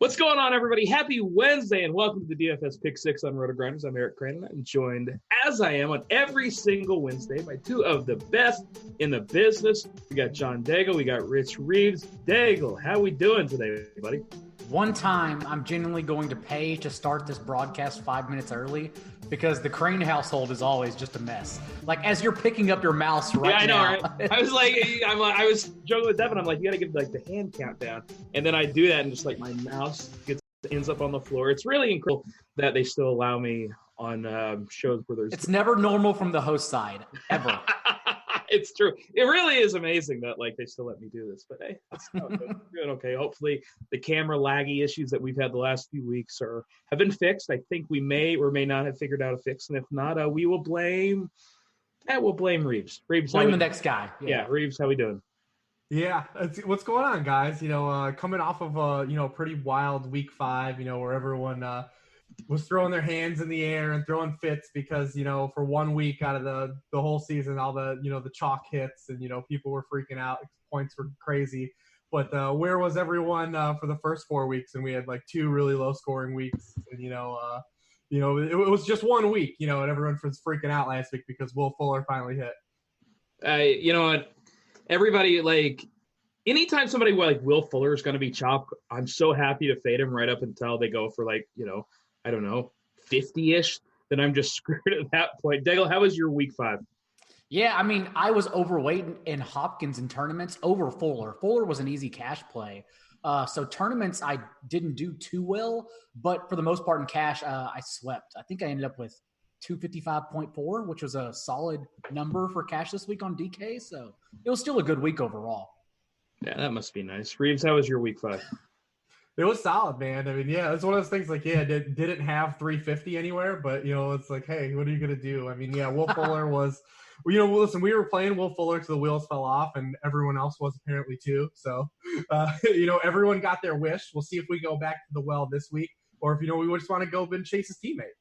What's going on, everybody? Happy Wednesday, and welcome to the DFS Pick 6 on RotoGrinders. I'm Crain, and I'm joined, as I am on every single Wednesday, by two of the best in the business. We got John Daigle, we got Rich Hribar. Daigle, how we doing today, buddy? One time, I'm genuinely going to pay to start this broadcast 5 minutes early because the Crain household is always just a mess. Like, as you're picking up your mouse right now. Yeah, I know, right? I was joking with Devin. I'm like, you got to give like the hand countdown. And then I do that, and just like my mouse ends up on the floor. It's really incredible that they still allow me on shows where there's... It's never normal from the host side, ever. It's true. It really is amazing that like they still let me do this. But hey, it's doing okay. Hopefully the camera laggy issues that we've had the last few weeks have been fixed. I think we may or may not have figured out a fix, and if not, we will blame Reeves. Blame the next guy. Yeah, Reeves, how we doing? Yeah, what's going on, guys? Coming off of a pretty wild week 5, where everyone was throwing their hands in the air and throwing fits because, for 1 week out of the whole season, all the chalk hits and, people were freaking out. Points were crazy. But where was everyone for the first 4 weeks? And we had like 2 really low scoring weeks. And, it was just 1 week, and everyone was freaking out last week because Will Fuller finally hit. You know what? Everybody, like, anytime somebody like Will Fuller is going to be chopped, I'm so happy to fade him right up until they go for like, I don't know, 50-ish, then I'm just screwed at that point. Daigle, how was your week 5? Yeah, I mean, I was overweight in Hopkins in tournaments over Fuller. Fuller was an easy cash play. So tournaments, I didn't do too well, but for the most part in cash, I swept. I think I ended up with 255.4, which was a solid number for cash this week on DK. So it was still a good week overall. Yeah, that must be nice. Reeves, how was your week 5? It was solid, man. I mean, yeah, it's one of those things like, didn't have 350 anywhere, but, it's like, hey, what are you going to do? I mean, yeah, Will Fuller was, listen, we were playing Will Fuller till the wheels fell off, and everyone else was apparently too. So, everyone got their wish. We'll see if we go back to the well this week, or if, we just want to go and chase his teammate.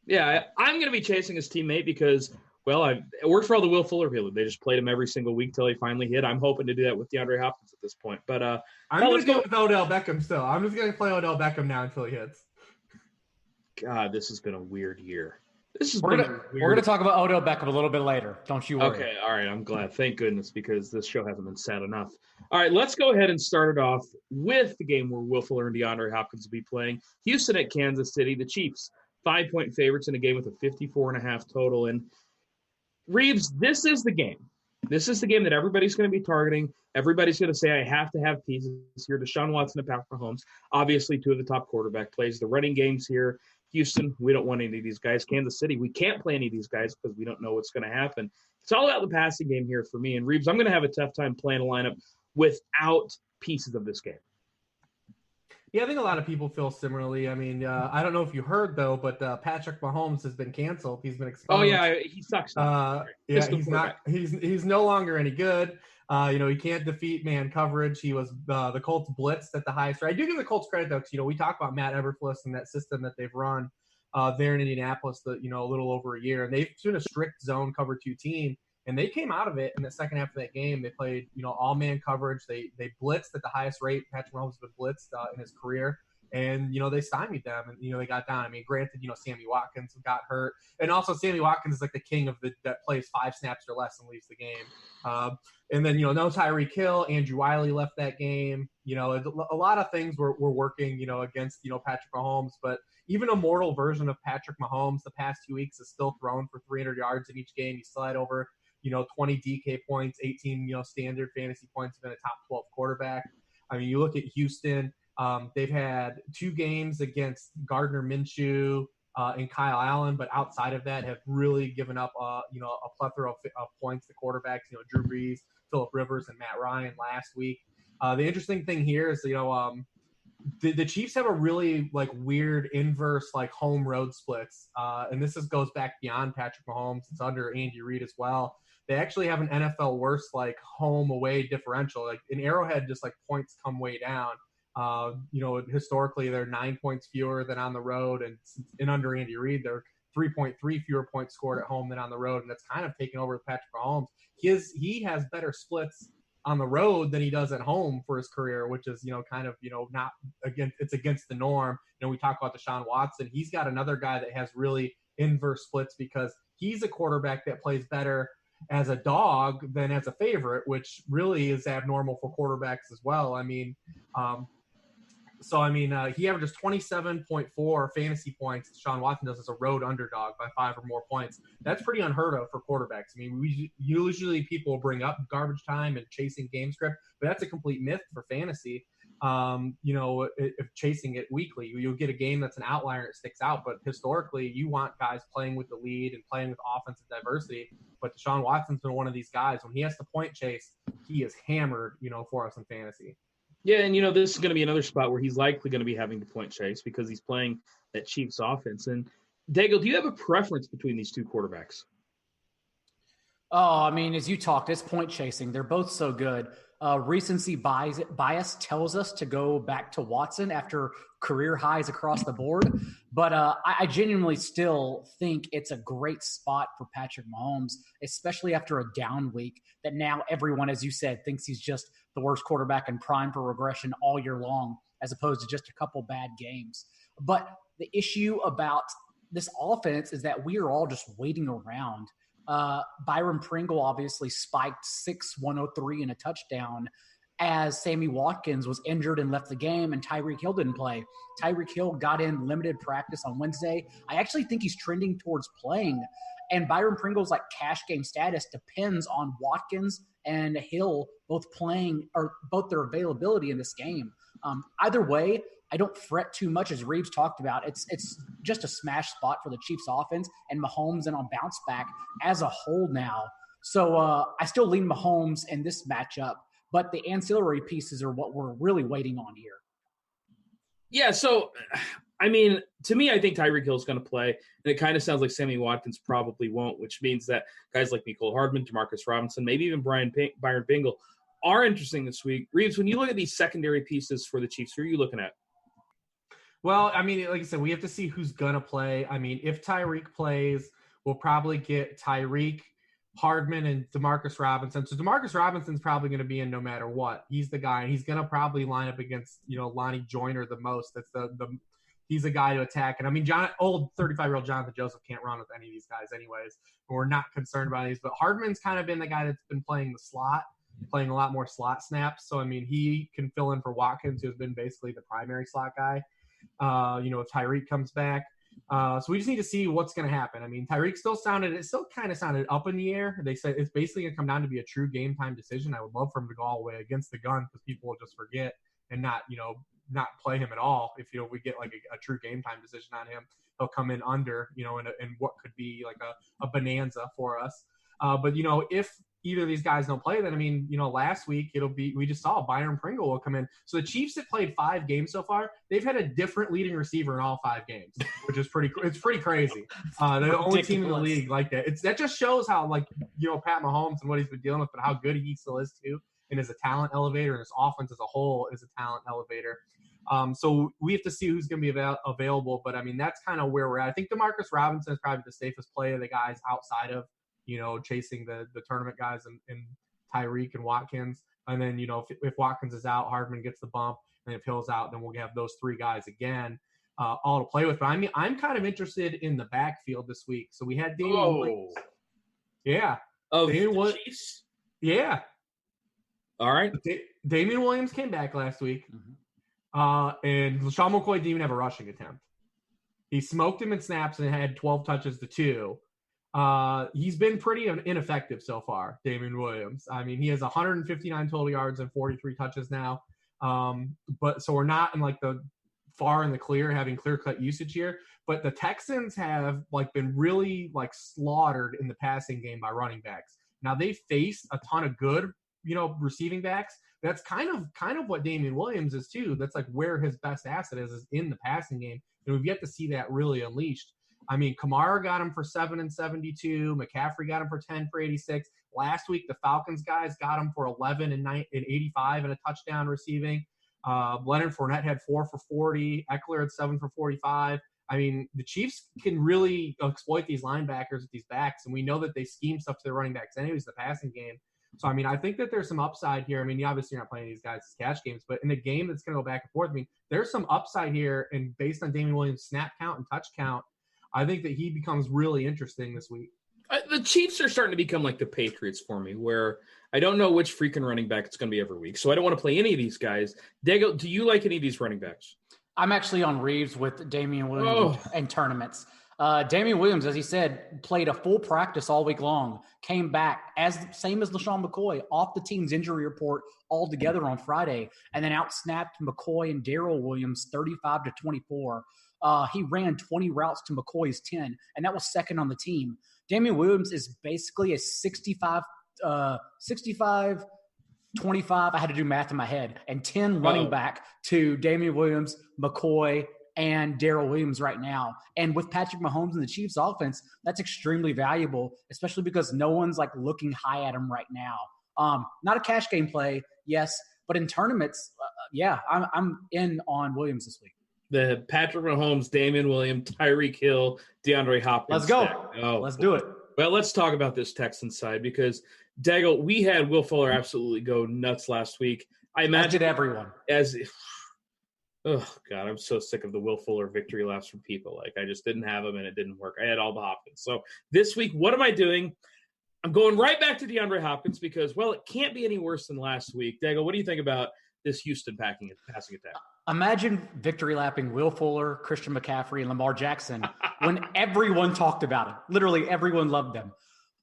Yeah, I'm going to be chasing his teammate because, well, it worked for all the Will Fuller people. They just played him every single week till he finally hit. I'm hoping to do that with DeAndre Hopkins at this point. But I'm going to go with Odell Beckham still. I'm just going to play Odell Beckham now until he hits. God, this has been a weird year. We're going to talk about Odell Beckham a little bit later. Don't you worry. Okay, all right. I'm glad. Thank goodness, because this show hasn't been sad enough. All right, let's go ahead and start it off with the game where Will Fuller and DeAndre Hopkins will be playing. Houston at Kansas City, the Chiefs. 5-point favorites in a game with a 54.5 total. And Reeves, this is the game. This is the game that everybody's going to be targeting. Everybody's going to say, I have to have pieces here. Deshaun Watson and Patrick Mahomes, obviously 2 of the top quarterback plays. The running games here. Houston, we don't want any of these guys. Kansas City, we can't play any of these guys because we don't know what's going to happen. It's all about the passing game here for me. And Reeves, I'm going to have a tough time playing a lineup without pieces of this game. Yeah, I think a lot of people feel similarly. I mean, I don't know if you heard, though, but Patrick Mahomes has been canceled. He's been exposed. Oh, yeah, he sucks now. He's no longer any good. He can't defeat man coverage. He was the Colts blitzed at the highest rate. I do give the Colts credit, though, because, we talk about Matt Eberflus and that system that they've run there in Indianapolis, a little over a year. And they've been a strict zone cover 2 team. And they came out of it in the second half of that game. They played, all-man coverage. They blitzed at the highest rate. Patrick Mahomes has been blitzed in his career. And, they stymied them and, they got down. I mean, granted, Sammy Watkins got hurt. And also Sammy Watkins is like the king of that plays 5 snaps or less and leaves the game. And then, no Tyreek Hill. Andrew Wiley left that game. A lot of things were working, against, Patrick Mahomes. But even a mortal version of Patrick Mahomes the past 2 weeks is still thrown for 300 yards in each game. He still had over 20 DK points, 18, standard fantasy points, been a top 12 quarterback. I mean, you look at Houston, they've had 2 games against Gardner Minshew and Kyle Allen, but outside of that have really given up, a plethora of points to quarterbacks, Drew Brees, Phillip Rivers, and Matt Ryan last week. The interesting thing here is, the Chiefs have a really weird inverse home road splits, and this goes back beyond Patrick Mahomes. It's under Andy Reid as well. They actually have an NFL worst home away differential. In Arrowhead, just points come way down. Historically they're 9 points fewer than on the road, and under Andy Reid they're 3.3 fewer points scored at home than on the road, and that's kind of taken over with Patrick Mahomes. He has better splits on the road than he does at home for his career, which is, kind of, not it's against the norm. We talk about Deshaun Watson. He's got another guy that has really inverse splits because he's a quarterback that plays better as a dog than as a favorite, which really is abnormal for quarterbacks as well. He averages 27.4 fantasy points. Deshaun Watson does as a road underdog by 5 or more points. That's pretty unheard of for quarterbacks. Usually people will bring up garbage time and chasing game script, but that's a complete myth for fantasy. If chasing it weekly, you'll get a game that's an outlier and it sticks out. But historically, you want guys playing with the lead and playing with offensive diversity. But Deshaun Watson's been one of these guys. When he has to point chase, he is hammered, for us in fantasy. Yeah, and this is going to be another spot where he's likely going to be having to point chase because he's playing that Chiefs offense. And Daigle, do you have a preference between these two quarterbacks? Oh, as you talked, it's point chasing. They're both so good. Recency bias tells us to go back to Watson after career highs across the board. But I genuinely still think it's a great spot for Patrick Mahomes, especially after a down week that now everyone, as you said, thinks he's just the worst quarterback and prime for regression all year long, as opposed to just a couple bad games. But the issue about this offense is that we are all just waiting around. Byron Pringle obviously spiked 6-103 and a touchdown as Sammy Watkins was injured and left the game, and Tyreek Hill didn't play. Tyreek Hill got in limited practice on Wednesday. I actually think he's trending towards playing, and Byron Pringle's cash game status depends on Watkins and Hill both playing or both their availability in this game. Either way, I don't fret too much, as Reeves talked about. It's just a smash spot for the Chiefs offense and Mahomes and on bounce back as a whole now. So I still lean Mahomes in this matchup, but the ancillary pieces are what we're really waiting on here. Yeah, so, to me, I think Tyreek Hill is going to play, and it kind of sounds like Sammy Watkins probably won't, which means that guys like Mecole Hardman, Demarcus Robinson, maybe even Byron Pringle are interesting this week. Reeves, when you look at these secondary pieces for the Chiefs, who are you looking at? Well, like I said, we have to see who's going to play. If Tyreek plays, we'll probably get Tyreek, Hardman, and Demarcus Robinson. So Demarcus Robinson's probably going to be in no matter what. He's the guy, and he's going to probably line up against, Lonnie Joyner the most. That's he's a guy to attack. And old 35-year-old Jonathan Joseph can't run with any of these guys anyways. We're not concerned about these. But Hardman's kind of been the guy that's been playing the slot, playing a lot more slot snaps. So, he can fill in for Watkins, who's been basically the primary slot guy. If Tyreek comes back. So we just need to see what's going to happen. Tyreek still kind of sounded up in the air. They said it's basically going to come down to be a true game time decision. I would love for him to go all the way against the gun because people will just forget and not play him at all. If, we get a true game time decision on him, he'll come in under, in what could be a bonanza for us. But if either of these guys don't play, then, last week we just saw Byron Pringle will come in. So the Chiefs have played 5 games so far. They've had a different leading receiver in all 5 games, which is pretty crazy. They're the only team in the league like that. That just shows how Pat Mahomes and what he's been dealing with, but how good he still is too. And is a talent elevator, and his offense as a whole is a talent elevator. So we have to see who's going to be available. But that's kind of where we're at. I think Demarcus Robinson is probably the safest play of the guys outside of, chasing the tournament guys and Tyreek and Watkins. And then, if Watkins is out, Hardman gets the bump. And if Hill's out, then we'll have those 3 guys again, all to play with. But I'm kind of interested in the backfield this week. So we had Damian Williams. Yeah. Of Damian the Chiefs? Yeah. All right. Damian Williams came back last week. Mm-hmm. And LaShawn McCoy didn't even have a rushing attempt. He smoked him in snaps and had 12 touches to 2. He's been pretty ineffective so far, Damian Williams. He has 159 total yards and 43 touches now. But so we're not in the far in the clear, having clear-cut usage here. But the Texans have been really slaughtered in the passing game by running backs. Now they faced a ton of good, receiving backs. That's kind of what Damian Williams is too. That's where his best asset is in the passing game. And we've yet to see that really unleashed. Kamara got him for 7 and 72. McCaffrey got him for 10 for 86. Last week, the Falcons guys got him for 11 and 85 and a touchdown receiving. Leonard Fournette had 4 for 40. Eckler had 7 for 45. The Chiefs can really exploit these linebackers with these backs, and we know that they scheme stuff to their running backs anyways, the passing game. So, I mean, I think that there's some upside here. I mean, obviously you're not playing these guys as cash games, but in a game that's going to go back and forth, I mean, there's some upside here. And based on Damian Williams' snap count and touch count, I think that he becomes really interesting this week. The Chiefs are starting to become like the Patriots for me, where I don't know which freaking running back it's going to be every week. So I don't want to play any of these guys. Daigle, do you like any of these running backs? I'm actually on Reeves with Damian Williams and tournaments. Damian Williams, as he said, played a full practice all week long, came back same as LaShawn McCoy off the team's injury report altogether on Friday, and then outsnapped McCoy and Darrell Williams 35-24. He ran 20 routes to McCoy's 10, and that was second on the team. Damian Williams is basically a 65, 25. I had to do math in my head, and 10 running back to Damian Williams, McCoy, and Darrell Williams right now. And with Patrick Mahomes and the Chiefs offense, that's extremely valuable, especially because no one's like looking high at him right now. Not a cash game play, yes, but in tournaments, I'm in on Williams this week. The Patrick Mahomes, Damian Williams, Tyreek Hill, DeAndre Hopkins. Let's go. Let's do it. Well, let's talk about this Texans side because, Daigle, we had Will Fuller absolutely go nuts last week. I imagine everyone. Oh, God, I'm so sick of the Will Fuller victory laps from people. Like, I just didn't have him, and it didn't work. I had all the Hopkins. So this week, what am I doing? I'm going right back to DeAndre Hopkins because, well, it can't be any worse than last week. Daigle, what do you think about this Houston passing attack? Imagine victory lapping Will Fuller, Christian McCaffrey, and Lamar Jackson when everyone talked about it. Literally, everyone loved them.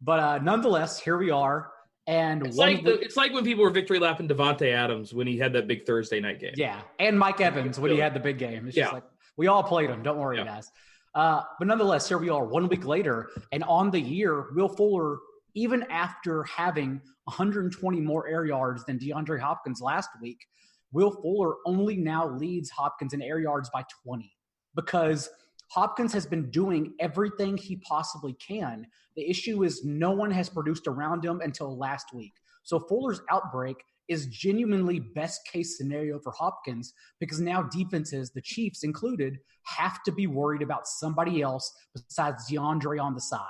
But nonetheless, here we are. And it's like when people were victory lapping Devontae Adams when he had that big Thursday night game. Yeah, and Mike Evans when he had the big game. It's just like we all played him. Don't worry, guys. But nonetheless, here we are 1 week later, and on the year, Will Fuller, even after having 120 more air yards than DeAndre Hopkins last week, Will Fuller only now leads Hopkins in air yards by 20 because Hopkins has been doing everything he possibly can. The issue is no one has produced around him until last week. So Fuller's outbreak is genuinely best case scenario for Hopkins because now defenses, the Chiefs included, have to be worried about somebody else besides DeAndre on the side.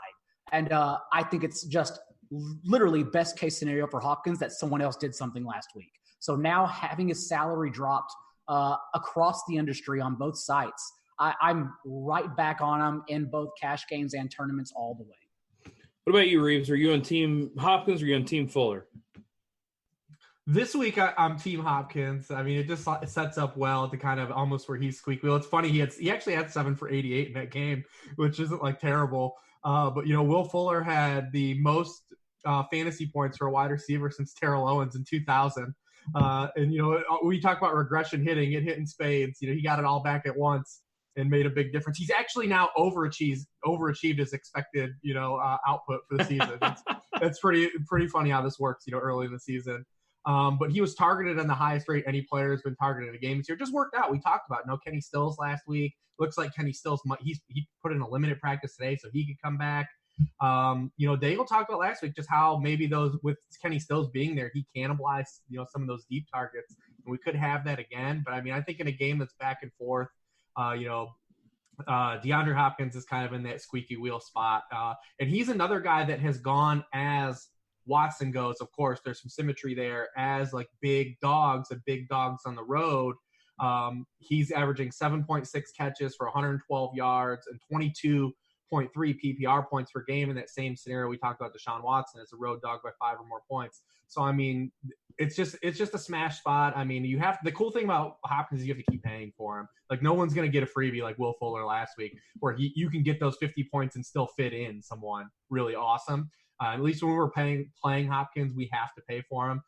And I think it's just literally best case scenario for Hopkins that someone else did something last week. So now having his salary dropped across the industry on both sites, I'm right back on him in both cash games and tournaments all the way. What about you, Reeves? Are you on Team Hopkins or are you on Team Fuller? This week, I'm Team Hopkins. I mean, it just sets up well to kind of almost where he's squeak wheel. It's funny, he actually had 7 for 88 in that game, which isn't like terrible. But, Will Fuller had the most fantasy points for a wide receiver since Terrell Owens in 2000. And, we talk about regression hitting, it hit in spades. He got it all back at once and made a big difference. He's actually now overachieved his expected, output for the season. That's pretty funny how this works, early in the season. But he was targeted on the highest rate any player has been targeted in a game this year. It just worked out. We talked about Kenny Stills last week. Looks like Kenny Stills he put in a limited practice today, so he could come back. Daigle talked about last week just how maybe those with Kenny Stills being there, he cannibalized some of those deep targets, and we could have that again. But I mean, I think in a game that's back and forth, DeAndre Hopkins is kind of in that squeaky wheel spot, and he's another guy that has gone as Watson goes. Of course, there's some symmetry there as like big dogs on the road. He's averaging 7.6 catches for 112 yards and 22.3 PPR points per game in that same scenario. We talked about Deshaun Watson as a road dog by 5 or more points. So, I mean, it's just a smash spot. I mean, the cool thing about Hopkins is you have to keep paying for him. Like, no one's going to get a freebie like Will Fuller last week where you can get those 50 points and still fit in someone really awesome. At least when we're playing Hopkins, we have to pay for him.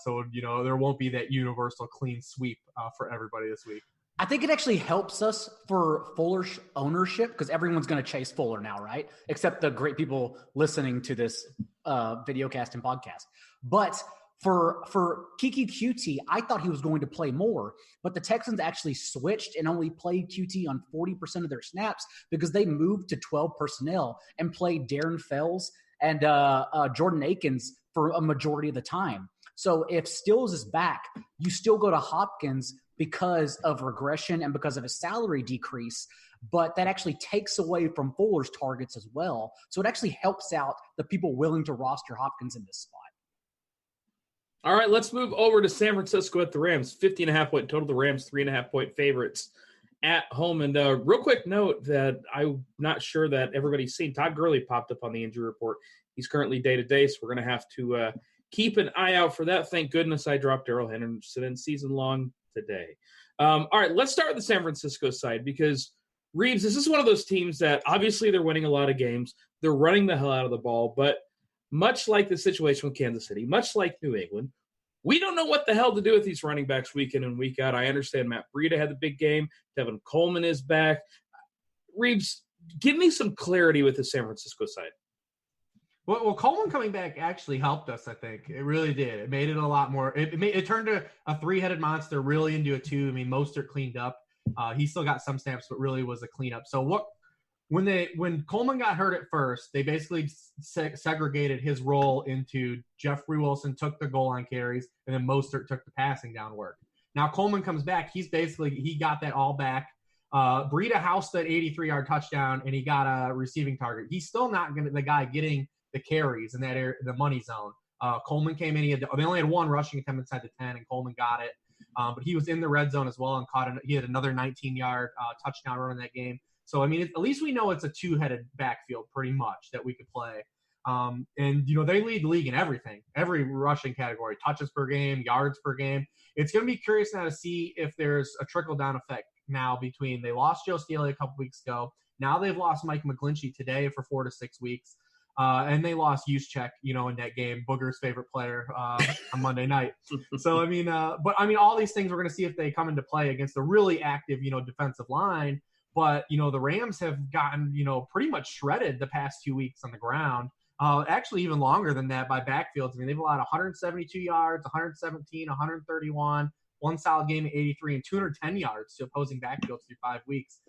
So, there won't be that universal clean sweep for everybody this week. I think it actually helps us for Fuller's ownership because everyone's going to chase Fuller now, right? Except the great people listening to this video cast and podcast. But for Kiki QT, I thought he was going to play more, but the Texans actually switched and only played QT on 40% of their snaps because they moved to 12 personnel and played Darren Fells and Jordan Akins for a majority of the time. So if Stills is back, you still go to Hopkins because of regression and because of a salary decrease, but that actually takes away from Fuller's targets as well. So it actually helps out the people willing to roster Hopkins in this spot. All right, let's move over to San Francisco at the Rams. 50.5-point total. The Rams 3.5-point favorites at home. And real quick note that I'm not sure that everybody's seen. Todd Gurley popped up on the injury report. He's currently day-to-day, so we're going to have to keep an eye out for that. Thank goodness I dropped Darrell Henderson in season long today. All right, let's start with the San Francisco side because, Reeves, this is one of those teams that obviously they're winning a lot of games. They're running the hell out of the ball, but much like the situation with Kansas City, much like New England, we don't know what the hell to do with these running backs week in and week out. I understand Matt Breida had the big game. Tevin Coleman is back. Reeves, give me some clarity with the San Francisco side. Well, Coleman coming back actually helped us, I think. It really did. It made it a lot more. It turned a three-headed monster really into a two. I mean, Mostert cleaned up. He still got some snaps, but really was a cleanup. So when Coleman got hurt at first, they basically segregated his role into Jeffrey Wilson took the goal line carries, and then Mostert took the passing down work. Now Coleman comes back. He got that all back. Breida housed that 83-yard touchdown, and he got a receiving target. He's still not the guy getting the carries in that area, the money zone. Coleman came in. They only had one rushing attempt inside the 10, and Coleman got it. But he was in the red zone as well and he had another 19-yard touchdown run in that game. So, I mean, at least we know it's a two-headed backfield pretty much that we could play. And, they lead the league in everything, every rushing category, touches per game, yards per game. It's going to be curious now to see if there's a trickle-down effect now between they lost Joe Staley a couple weeks ago. Now they've lost Mike McGlinchey today for 4 to 6 weeks. And they lost Juszczyk, in that game, Booger's favorite player on Monday night. So, all these things we're going to see if they come into play against a really active, defensive line. But, the Rams have gotten, pretty much shredded the past 2 weeks on the ground. Actually, even longer than that by backfields. I mean, they've allowed 172 yards, 117, 131, one solid game at 83, and 210 yards to opposing backfields through 5 weeks.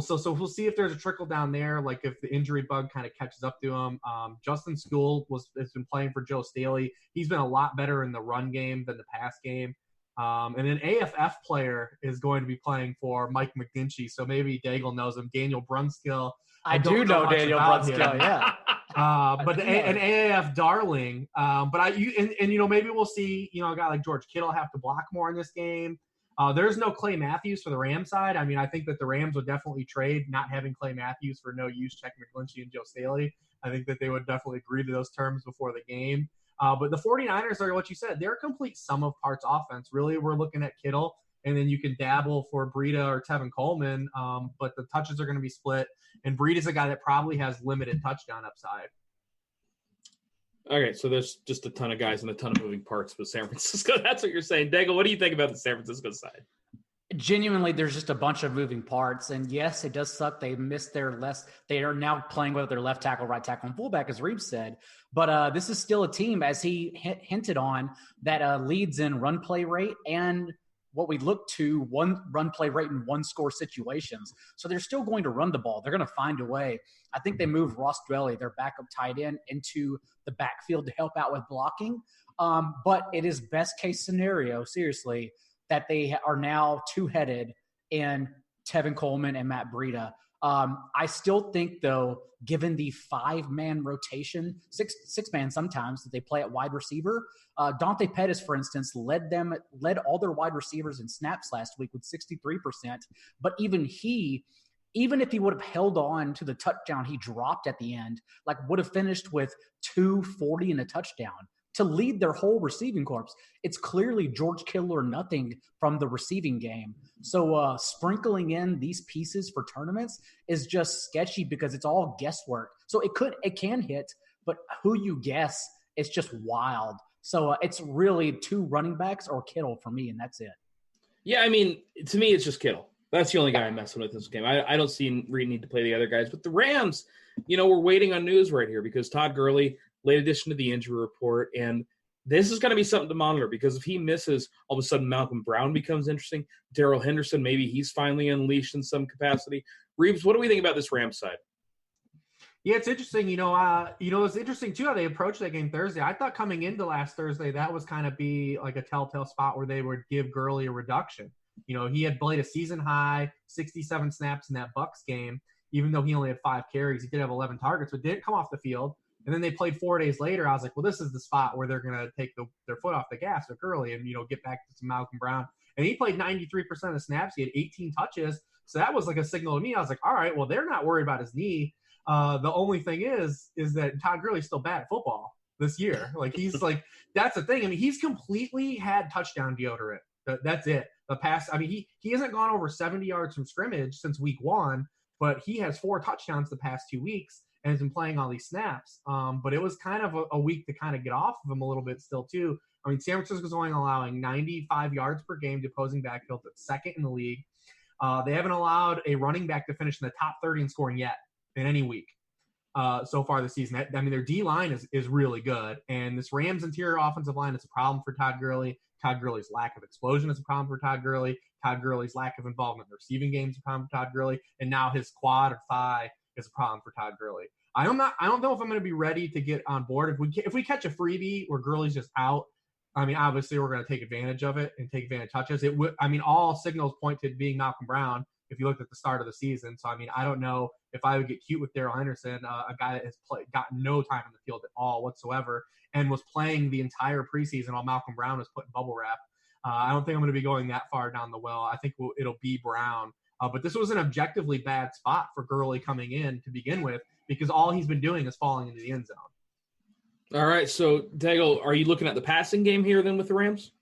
So we'll see if there's a trickle down there, like if the injury bug kind of catches up to him. Justin Skule has been playing for Joe Staley. He's been a lot better in the run game than the pass game. And an AFF player is going to be playing for Mike McGlinchey, so maybe Daigle knows him. Daniel Brunskill. I do know Daniel Brunskill, yeah. But an AAF darling. Maybe we'll see, a guy like George Kittle have to block more in this game. There's no Clay Matthews for the Rams side. I mean, I think that the Rams would definitely trade not having Clay Matthews for no Juszczyk, McGlinchey, and Joe Staley. I think that they would definitely agree to those terms before the game. But the 49ers are what you said. They're a complete sum of parts offense. Really, we're looking at Kittle, and then you can dabble for Breida or Tevin Coleman, but the touches are going to be split. And Breida's a guy that probably has limited touchdown upside. Okay, so there's just a ton of guys and a ton of moving parts with San Francisco. That's what you're saying. Daigle, what do you think about the San Francisco side? Genuinely, there's just a bunch of moving parts. And yes, it does suck. They missed they are now playing with their left tackle, right tackle, and fullback, as Reeves said. But this is still a team, as he hinted on, that leads in run play rate and what we look to one run play rate in one score situations. So they're still going to run the ball. They're going to find a way. I think they moved Ross Dwelley, their backup tight end, into the backfield to help out with blocking. But it is best case scenario, seriously, that they are now two-headed in Tevin Coleman and Matt Breida. I still think, though, given the 5-man rotation, six-man sometimes that they play at wide receiver, Dante Pettis, for instance, led all their wide receivers in snaps last week with 63%. But even if he would have held on to the touchdown he dropped at the end, would have finished with 240 and a touchdown to lead their whole receiving corps. It's clearly George Kittle or nothing from the receiving game. So sprinkling in these pieces for tournaments is just sketchy because it's all guesswork. So it can hit, but who you guess, it's just wild. So it's really 2 running backs or Kittle for me, and that's it. Yeah, I mean, to me, it's just Kittle. That's the only guy I'm messing with this game. I don't see Reed need to play the other guys. But the Rams, we're waiting on news right here because Todd Gurley, late addition to the injury report, and this is going to be something to monitor because if he misses, all of a sudden Malcolm Brown becomes interesting. Darrell Henderson, maybe he's finally unleashed in some capacity. Reeves, what do we think about this Rams side? Yeah, it's interesting. It's interesting too how they approached that game Thursday. I thought coming into last Thursday that was kind of be like a telltale spot where they would give Gurley a reduction. He had played a season high 67 snaps in that Bucs game, even though he only had 5 carries. He did have 11 targets, but didn't come off the field. And then they played 4 days later. I was like, well, this is the spot where they're going to take their foot off the gas with Gurley and, get back to some Malcolm Brown. And he played 93% of snaps. He had 18 touches. So that was like a signal to me. I was like, all right, well, they're not worried about his knee. The only thing is that Todd Gurley's still bad at football this year. Like, he's like, that's the thing. I mean, he's completely had touchdown deodorant. That's it. The pass, I mean, he hasn't gone over 70 yards from scrimmage since week 1, but he has 4 touchdowns the past 2 weeks and has been playing all these snaps. But it was kind of a week to kind of get off of him a little bit still, too. I mean, San Francisco's only allowing 95 yards per game to opposing backfield. That's second in the league. They haven't allowed a running back to finish in the top 30 in scoring yet in any week so far this season. I mean, their D-line is really good. And this Rams interior offensive line is a problem for Todd Gurley. Todd Gurley's lack of explosion is a problem for Todd Gurley. Todd Gurley's lack of involvement in the receiving game is a problem for Todd Gurley. And now his quad or thigh is a problem for Todd Gurley. I don't know if I'm going to be ready to get on board. If we catch a freebie where Gurley's just out, I mean, obviously we're going to take advantage of it and take advantage of touches. All signals point to it being Malcolm Brown if you looked at the start of the season. So, I mean, I don't know if I would get cute with Darrell Henderson, a guy that has gotten no time in the field at all whatsoever and was playing the entire preseason while Malcolm Brown was put in bubble wrap. I don't think I'm going to be going that far down the well. I think it'll be Brown. But this was an objectively bad spot for Gurley coming in to begin with because all he's been doing is falling into the end zone. All right, so Daigle, are you looking at the passing game here then with the Rams?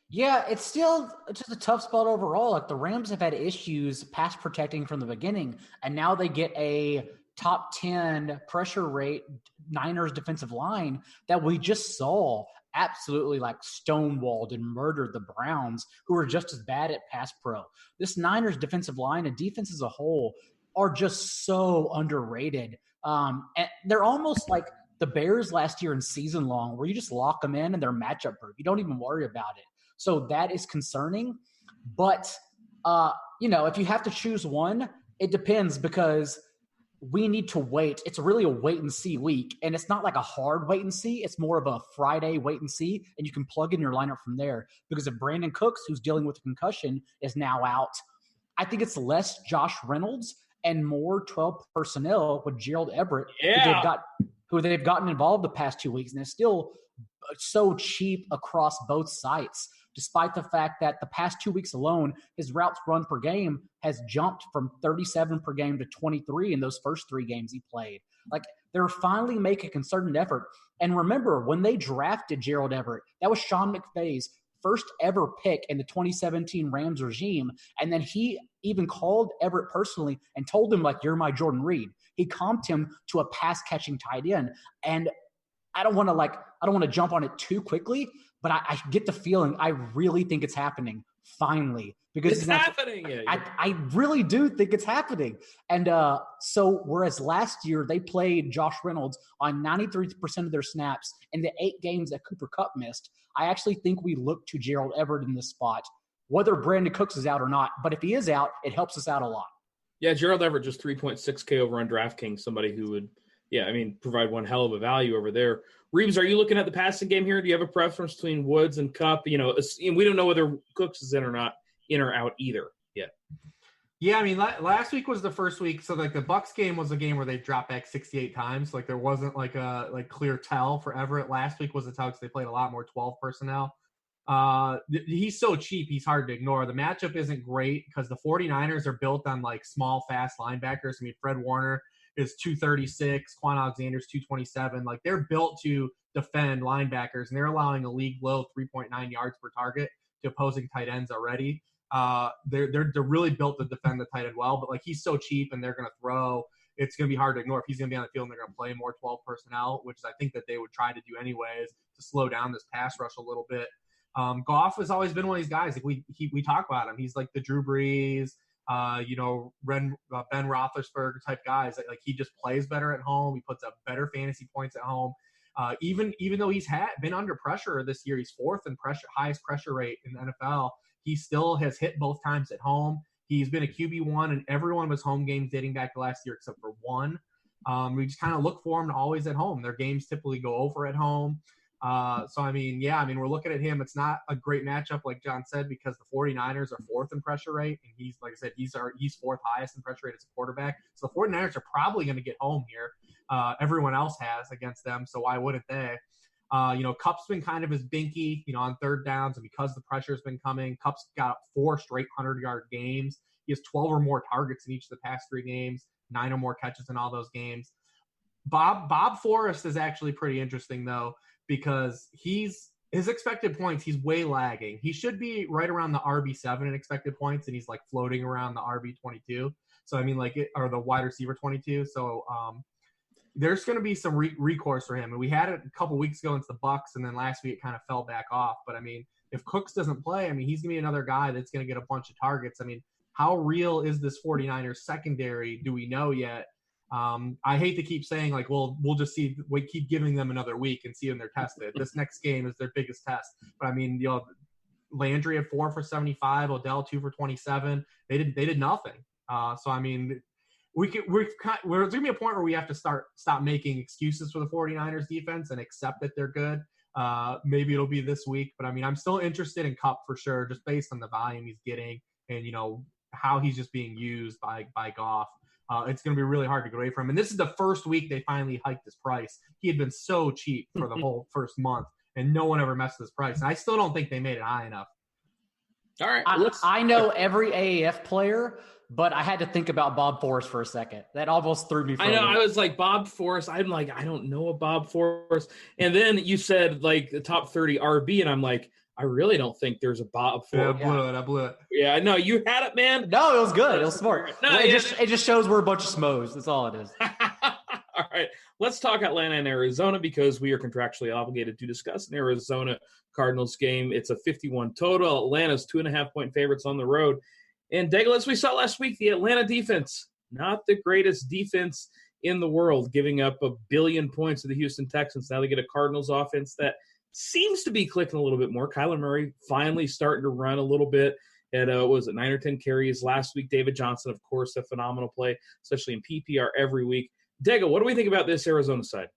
Yeah, it's just a tough spot overall. Like, the Rams have had issues pass protecting from the beginning, and now they get a top 10 pressure rate Niners defensive line that we just saw absolutely like stonewalled and murdered the Browns, who are just as bad at pass pro. This Niners defensive line and defense as a whole are just so underrated. And they're almost like the Bears last year in season long, where you just lock them in and they're matchup proof. You don't even worry about it. So that is concerning. But, if you have to choose one, it depends because we need to wait. It's really a wait and see week. And it's not like a hard wait and see. It's more of a Friday wait and see. And you can plug in your lineup from there. Because if Brandon Cooks, who's dealing with a concussion, is now out, I think it's less Josh Reynolds and more 12 personnel with Gerald Everett, who they've gotten involved the past 2 weeks. And it's still so cheap across both sites, despite the fact that the past 2 weeks alone, his routes run per game has jumped from 37 per game to 23 in those first 3 games he played. Like, they're finally making a concerted effort. And remember, when they drafted Gerald Everett, that was Sean McVay's first ever pick in the 2017 Rams regime. And then he even called Everett personally and told him, like, you're my Jordan Reed. He comped him to a pass catching tight end. And I don't want to jump on it too quickly, but I get the feeling I really think it's happening finally, because it's happening. I really do think it's happening. And so whereas last year they played Josh Reynolds on 93% of their snaps in the 8 games that Cooper Kupp missed, I actually think we look to Gerald Everett in this spot, whether Brandon Cooks is out or not. But if he is out, it helps us out a lot. Yeah, Gerald Everett just 3.6K over on DraftKings, somebody who would, provide one hell of a value over there. Reeves, are you looking at the passing game here? Do you have a preference between Woods and Kupp? We don't know whether Cooks is in or out either yet. Yeah, I mean, last week was the first week. So, like, the Bucs game was a game where they dropped back 68 times. Like, there wasn't, like, a clear tell for Everett. Last week was a tell because they played a lot more 12 personnel. He's so cheap, he's hard to ignore. The matchup isn't great because the 49ers are built on, like, small, fast linebackers. I mean, Fred Warner is 236, Quan Alexander's 227. Like, they're built to defend linebackers, and they're allowing a league low 3.9 yards per target to opposing tight ends already. They're really built to defend the tight end well, but, like, he's so cheap and they're going to throw. It's going to be hard to ignore. If he's going to be on the field and they're going to play more 12 personnel, which is I think that they would try to do anyways to slow down this pass rush a little bit. Goff has always been one of these guys. Like, we talk about him. He's like the Drew Brees, Ben Roethlisberger type guys. Like, he just plays better at home. He puts up better fantasy points at home. Even though he's been under pressure this year, he's 4th in highest pressure rate in the NFL. He still has hit both times at home. He's been a QB1 in every one of his home games dating back to last year except for one. We just kind of look for him always at home. Their games typically go over at home. We're looking at him. It's not a great matchup, like John said, because the 49ers are 4th in pressure rate, and he's 4th highest in pressure rate as a quarterback. So the 49ers are probably going to get home here. everyone else has against them. So why wouldn't they? Cup's been kind of as binky, on third downs, and because the pressure's been coming, Cup's got 4 straight 100-yard games. He has 12 or more targets in each of the past 3 games, 9 or more catches in all those games. Bob Forrest is actually pretty interesting, though, because his expected points, he's way lagging. He should be right around the RB7 in expected points, and he's like floating around the RB22. So, or the wide receiver 22. So, there's going to be some recourse for him. And we had it a couple weeks ago against the Bucks, and then last week it kind of fell back off. But, if Cooks doesn't play, he's going to be another guy that's going to get a bunch of targets. How real is this 49ers secondary? Do we know yet? I hate to keep saying, we'll just see. We keep giving them another week and see when they're tested. This next game is their biggest test. But, Landry had 4 for 75, Odell 2 for 27. They did nothing. There's going to be a point where we have to stop making excuses for the 49ers defense and accept that they're good. Maybe it'll be this week, but I'm still interested in Kupp for sure, just based on the volume he's getting and, how he's just being used by Goff. It's going to be really hard to get away from him. And this is the first week they finally hiked his price. He had been so cheap for the whole first month, and no one ever messed with his price. And I still don't think they made it high enough. All right. I know every AAF player, but I had to think about Bob Forrest for a second. That almost threw me for I know. a I was like, Bob Forrest. I'm like, I don't know a Bob Forrest. And then you said, the top 30 RB, and I'm like, I really don't think there's a Bob Forrest. I blew it. Yeah, no, you had it, man. No, it was good. It was smart. No, it just shows we're a bunch of smos. That's all it is. All right. Let's talk Atlanta and Arizona, because we are contractually obligated to discuss an Arizona Cardinals game. It's a 51 total. Atlanta's 2.5-point favorites on the road. And Daigle, as we saw last week, the Atlanta defense, not the greatest defense in the world, giving up 1 billion points to the Houston Texans. Now they get a Cardinals offense that seems to be clicking a little bit more. Kyler Murray finally starting to run a little bit at, 9 or 10 carries last week. David Johnson, of course, a phenomenal play, especially in PPR every week. Daigle, what do we think about this Arizona side?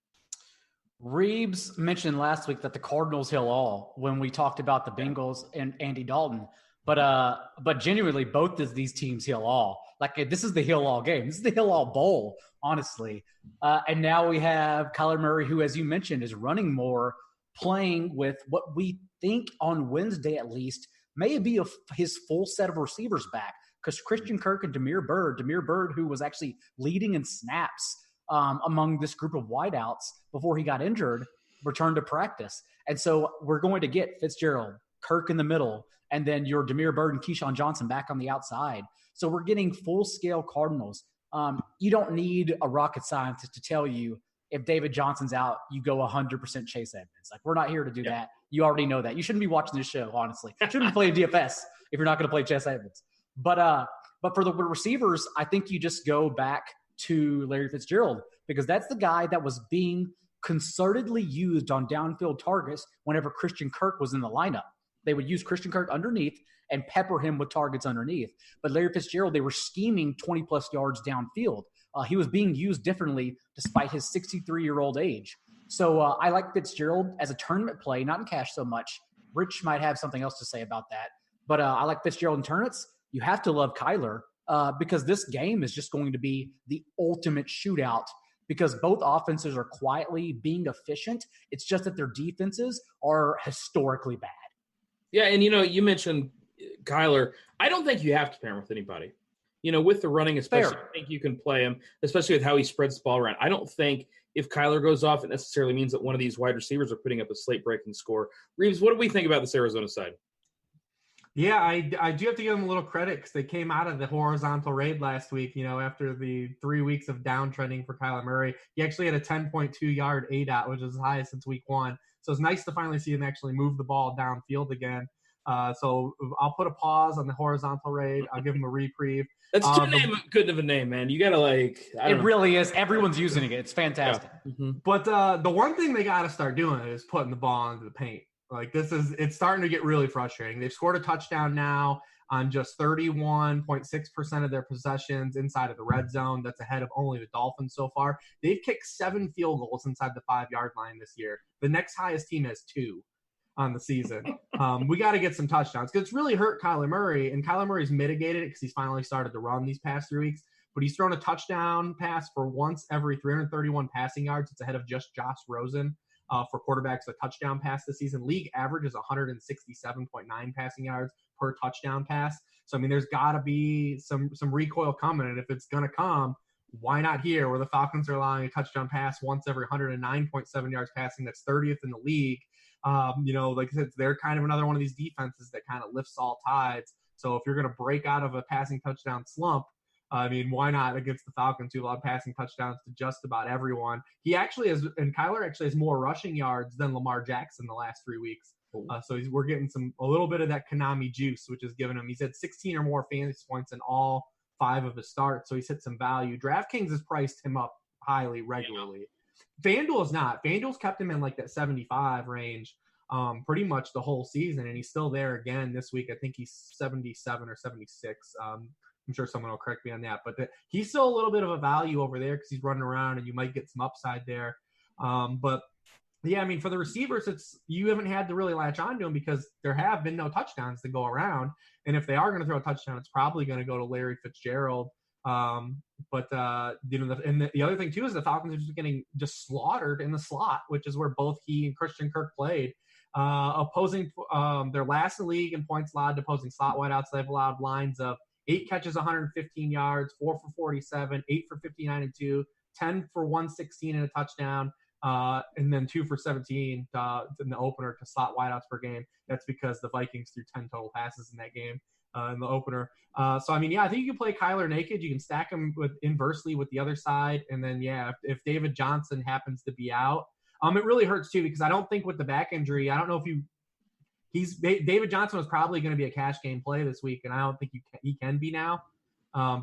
Reeves mentioned last week that the Cardinals hill all when we talked about the Bengals and Andy Dalton. But genuinely, both of these teams hill all. This is the hill all game. This is the hill all bowl, honestly. And now we have Kyler Murray, who, as you mentioned, is running more, playing with what we think on Wednesday at least may be his full set of receivers back, because Christian Kirk and Damiere Byrd, who was actually leading in snaps among this group of wideouts before he got injured, returned to practice. And so we're going to get Fitzgerald, Kirk in the middle, and then your Damiere Byrd and Keyshawn Johnson back on the outside. So we're getting full-scale Cardinals. You don't need a rocket scientist to tell you if David Johnson's out, you go 100% Chase Edmonds. We're not here to do that. You already know that. You shouldn't be watching this show, honestly. You shouldn't be playing DFS if you're not going to play Chase Edmonds. But for the receivers, I think you just go back to Larry Fitzgerald, because that's the guy that was being concertedly used on downfield targets whenever Christian Kirk was in the lineup. They would use Christian Kirk underneath and pepper him with targets underneath. But Larry Fitzgerald, they were scheming 20-plus yards downfield. He was being used differently despite his 63-year-old age. So I like Fitzgerald as a tournament play, not in cash so much. Rich might have something else to say about that. But I like Fitzgerald in tournaments. You have to love Kyler because this game is just going to be the ultimate shootout, because both offenses are quietly being efficient. It's just that their defenses are historically bad. Yeah, and, you mentioned Kyler. I don't think you have to pair him with anybody. With the running especially, I think you can play him, especially with how he spreads the ball around. I don't think if Kyler goes off, it necessarily means that one of these wide receivers are putting up a slate-breaking score. Reeves, what do we think about this Arizona side? Yeah, I do have to give them a little credit, because they came out of the horizontal raid last week, after the 3 weeks of downtrending for Kyler Murray. He actually had a 10.2-yard ADOT, which is the highest since week 1. So it's nice to finally see him actually move the ball downfield again. So I'll put a pause on the horizontal raid. I'll give him a reprieve. That's too good of a name, man. You got to It really is. Everyone's using it. It's fantastic. Yeah. Mm-hmm. But the one thing they got to start doing is putting the ball into the paint. It's starting to get really frustrating. They've scored a touchdown now on just 31.6% of their possessions inside of the red zone. That's ahead of only the Dolphins so far. They've kicked 7 field goals inside the 5-yard line this year. The next highest team has 2 on the season. We got to get some touchdowns, because it's really hurt Kyler Murray, and Kyler Murray's mitigated it because he's finally started to run these past 3 weeks. but he's thrown a touchdown pass for once every 331 passing yards. It's ahead of just Josh Rosen for quarterbacks a touchdown pass this season. League average is 167.9 passing yards per touchdown pass. So, I mean, there's got to be some recoil coming, and if it's going to come, why not here, where the Falcons are allowing a touchdown pass once every 109.7 yards passing? That's 30th in the league. Like I said, they're kind of another one of these defenses that kind of lifts all tides. So if you're going to break out of a passing touchdown slump, I mean, why not against the Falcons, who allowed passing touchdowns to just about everyone? He actually has, and Kyler actually has more rushing yards than Lamar Jackson the last 3 weeks. So we're getting a little bit of that Konami juice, which is giving him. He's had 16 or more fantasy points in all 5 of his starts, so he's hit some value. DraftKings has priced him up highly regularly. FanDuel is not. FanDuel's kept him in like that 75 range pretty much the whole season, and he's still there again this week. I think he's 77 or 76. I'm sure someone will correct me on that, but he's still a little bit of a value over there because he's running around, and you might get some upside there. But yeah, I mean, for the receivers, you haven't had to really latch on to them because there have been no touchdowns to go around. And if they are going to throw a touchdown, it's probably going to go to Larry Fitzgerald. And the other thing too is the Falcons are just getting slaughtered in the slot, which is where both he and Christian Kirk played. They're last in the league in points allowed to opposing slot wideouts. They've allowed lines of 8 catches, 115 yards, 4 for 47, 8 for 59 and 2, 10 for 116 and a touchdown. And then 2 for 17 in the opener to slot wideouts per game. That's because the Vikings threw 10 total passes in that game in the opener. So, I mean, yeah, I think you can play Kyler naked. You can stack him inversely with the other side. And then, yeah, if David Johnson happens to be out, it really hurts too because I don't think with the back injury, I don't know if David Johnson was probably going to be a cash game play this week, and I don't think he can be now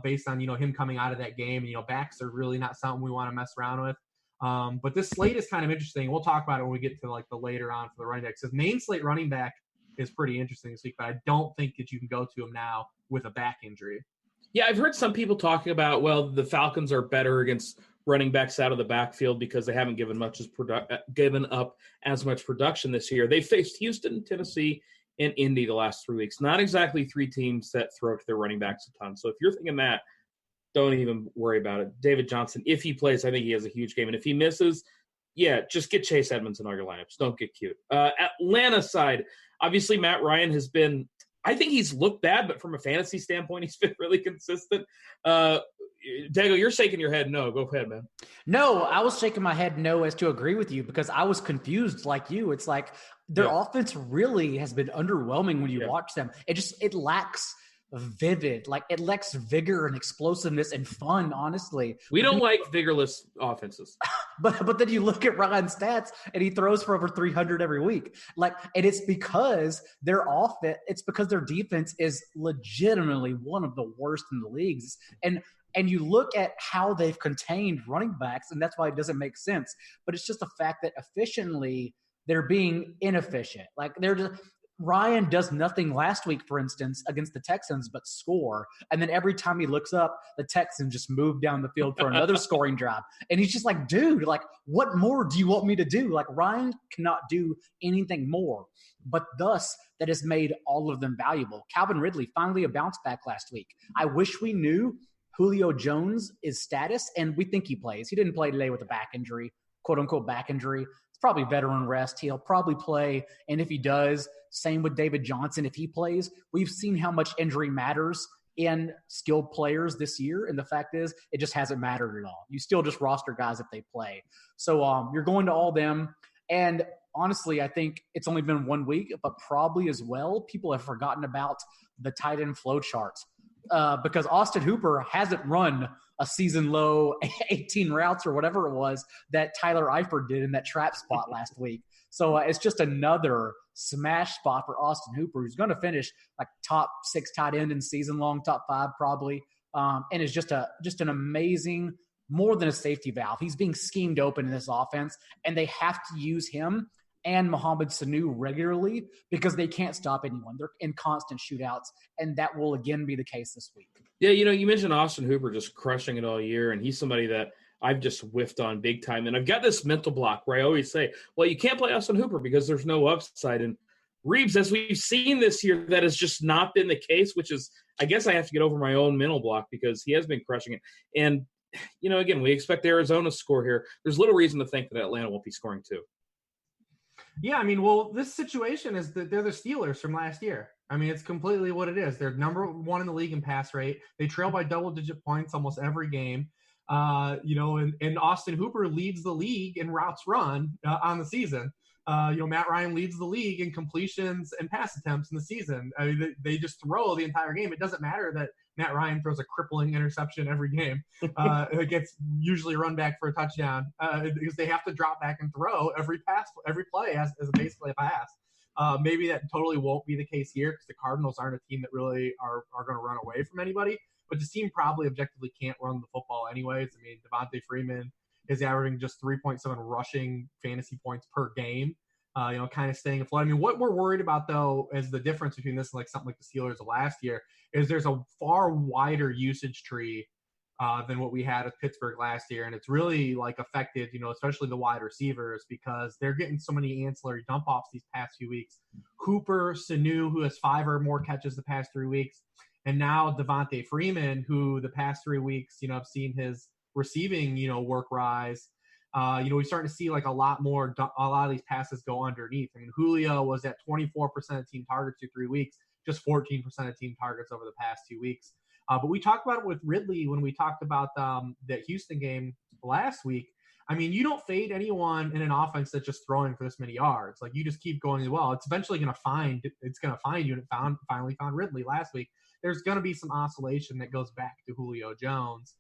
based on, him coming out of that game. And, backs are really not something we want to mess around with. But this slate is kind of interesting. We'll talk about it when we get to like the later on for the running backs. His main slate running back is pretty interesting this week, but I don't think that you can go to him now with a back injury. Yeah, I've heard some people talking about, well, the Falcons are better against running backs out of the backfield because they haven't given up as much production this year. They faced Houston, Tennessee, and Indy the last 3 weeks. Not exactly 3 teams that throw to their running backs a ton. So if you're thinking that, don't even worry about it. David Johnson, if he plays, I think he has a huge game. And if he misses, yeah, just get Chase Edmonds in all your lineups. Don't get cute. Atlanta side, obviously Matt Ryan has been – I think he's looked bad, but from a fantasy standpoint, he's been really consistent. Daigle, you're shaking your head no. Go ahead, man. No, I was shaking my head no as to agree with you because I was confused like you. It's like their offense really has been underwhelming when you watch them. It lacks – vivid, like it lacks vigor and explosiveness and fun. Honestly, we don't like vigorless offenses. but then you look at Ryan's stats and he throws for over 300 every week. And it's because their offense. It's because their defense is legitimately one of the worst in the leagues. And you look at how they've contained running backs, and that's why it doesn't make sense. But it's just the fact that efficiently they're being inefficient. Like they're just. Ryan does nothing last week, for instance, against the Texans, but score. And then every time he looks up, the Texans just move down the field for another scoring drive. And he's just like, dude, like, what more do you want me to do? Like, Ryan cannot do anything more. But thus, that has made all of them valuable. Calvin Ridley, finally a bounce back last week. I wish we knew Julio Jones' status, and we think he plays. He didn't play today with a back injury, quote-unquote back injury. It's probably veteran rest. He'll probably play, and if he does, same with David Johnson. If he plays, we've seen how much injury matters in skilled players this year, and the fact is it just hasn't mattered at all. You still just roster guys if they play. So you're going to all them, and honestly, I think it's only been 1 week, but probably as well, people have forgotten about the tight end flow charts because Austin Hooper hasn't run a season low 18 routes or whatever it was that Tyler Eifert did in that trap spot last week. So it's just another smash spot for Austin Hooper, who's going to finish like top 6 tight end in season long, top 5 probably, and is just an amazing, more than a safety valve. He's being schemed open in this offense, and they have to use him and Mohamed Sanu regularly because they can't stop anyone. They're in constant shootouts, and that will again be the case this week. Yeah, you mentioned Austin Hooper just crushing it all year, and he's somebody that I've just whiffed on big time. And I've got this mental block where I always say, well, you can't play Austin Hooper because there's no upside. And Reeves, as we've seen this year, that has just not been the case, which is, I guess I have to get over my own mental block because he has been crushing it. And, again, we expect Arizona to score here. There's little reason to think that Atlanta won't be scoring too. Yeah, I mean, well, this situation is that they're the Steelers from last year. I mean, it's completely what it is. They're number one in the league in pass rate. They trail by double-digit points almost every game. And Austin Hooper leads the league in routes run on the season. Matt Ryan leads the league in completions and pass attempts in the season. I mean, they just throw the entire game. It doesn't matter that Matt Ryan throws a crippling interception every game. It gets usually run back for a touchdown because they have to drop back and throw every play as basically a pass. Maybe that totally won't be the case here because the Cardinals aren't a team that really are going to run away from anybody. But the team probably objectively can't run the football anyways. I mean, Devontae Freeman is averaging just 3.7 rushing fantasy points per game, kind of staying afloat. I mean, what we're worried about, though, is the difference between this and like something like the Steelers of last year is there's a far wider usage tree than what we had at Pittsburgh last year. And it's really like affected, especially the wide receivers because they're getting so many ancillary dump offs these past few weeks. Cooper, Sanu, who has 5 or more catches the past 3 weeks. And now Devontae Freeman, who the past 3 weeks, I've seen his receiving, work rise. We're starting to see like a lot of these passes go underneath. I mean, Julio was at 24% of team targets through 3 weeks, just 14% of team targets over the past 2 weeks. But we talked about it with Ridley when we talked about that Houston game last week. I mean, you don't fade anyone in an offense that's just throwing for this many yards. Like you just keep going. Well, it's eventually going to find you. And it finally found Ridley last week. There's going to be some oscillation that goes back to Julio Jones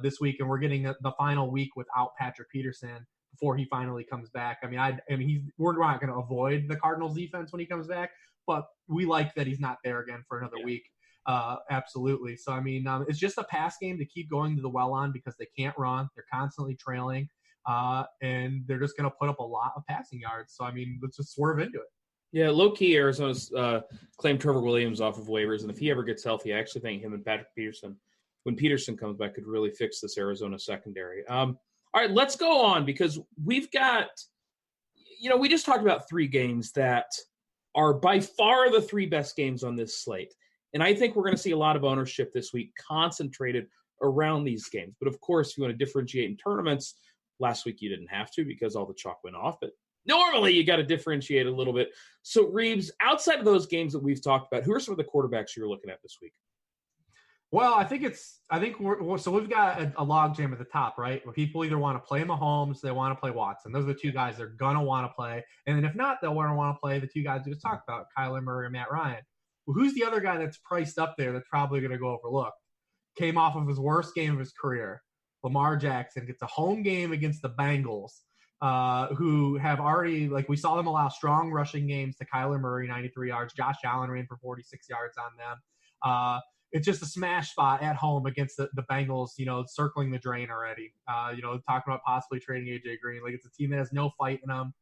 this week, and we're getting the final week without Patrick Peterson before he finally comes back. I mean, we're not going to avoid the Cardinals defense when he comes back, but we like that he's not there again for another week. Absolutely. So, I mean, it's just a pass game to keep going to the well on because they can't run. They're constantly trailing, and they're just going to put up a lot of passing yards. So, I mean, let's just swerve into it. Yeah, low-key, Arizona's claimed Trevor Williams off of waivers, and if he ever gets healthy, I actually think him and Patrick Peterson, when Peterson comes back, could really fix this Arizona secondary. All right, let's go on because we've got, we just talked about 3 games that are by far the 3 best games on this slate. And I think we're going to see a lot of ownership this week concentrated around these games. But, of course, if you want to differentiate in tournaments, last week you didn't have to because all the chalk went off. But normally you got to differentiate a little bit. So, Reeves, outside of those games that we've talked about, who are some of the quarterbacks you're looking at this week? Well, we've got a logjam at the top, right? Where people either want to play Mahomes, they want to play Watson. Those are the 2 guys they're going to want to play. And then if not, they'll want to play the 2 guys we just talked about, Kyler Murray and Matt Ryan. Well, who's the other guy that's priced up there that's probably going to go overlooked? Came off of his worst game of his career. Lamar Jackson gets a home game against the Bengals, who have already, like we saw them allow strong rushing games to Kyler Murray, 93 yards. Josh Allen ran for 46 yards on them. It's just a smash spot at home against the Bengals, circling the drain already. Talking about possibly trading A.J. Green. Like it's a team that has no fight in them.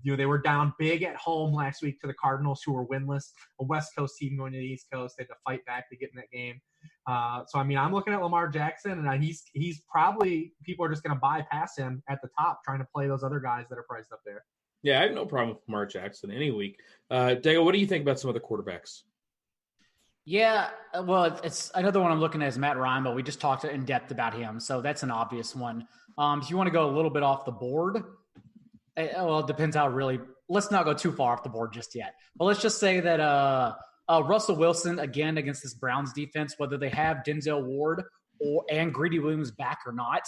They were down big at home last week to the Cardinals, who were winless. A West Coast team going to the East Coast. They had to fight back to get in that game. So, I mean, I'm looking at Lamar Jackson, and he's probably – people are just going to bypass him at the top trying to play those other guys that are priced up there. Yeah, I have no problem with Lamar Jackson any week. Daigle, what do you think about some of the quarterbacks? Yeah, well, it's another one I'm looking at is Matt Ryan, but we just talked in depth about him, so that's an obvious one. If you want to go a little bit off the board – well, it depends how really – let's not go too far off the board just yet. But let's just say that Russell Wilson, again, against this Browns defense, whether they have Denzel Ward and Greedy Williams back or not,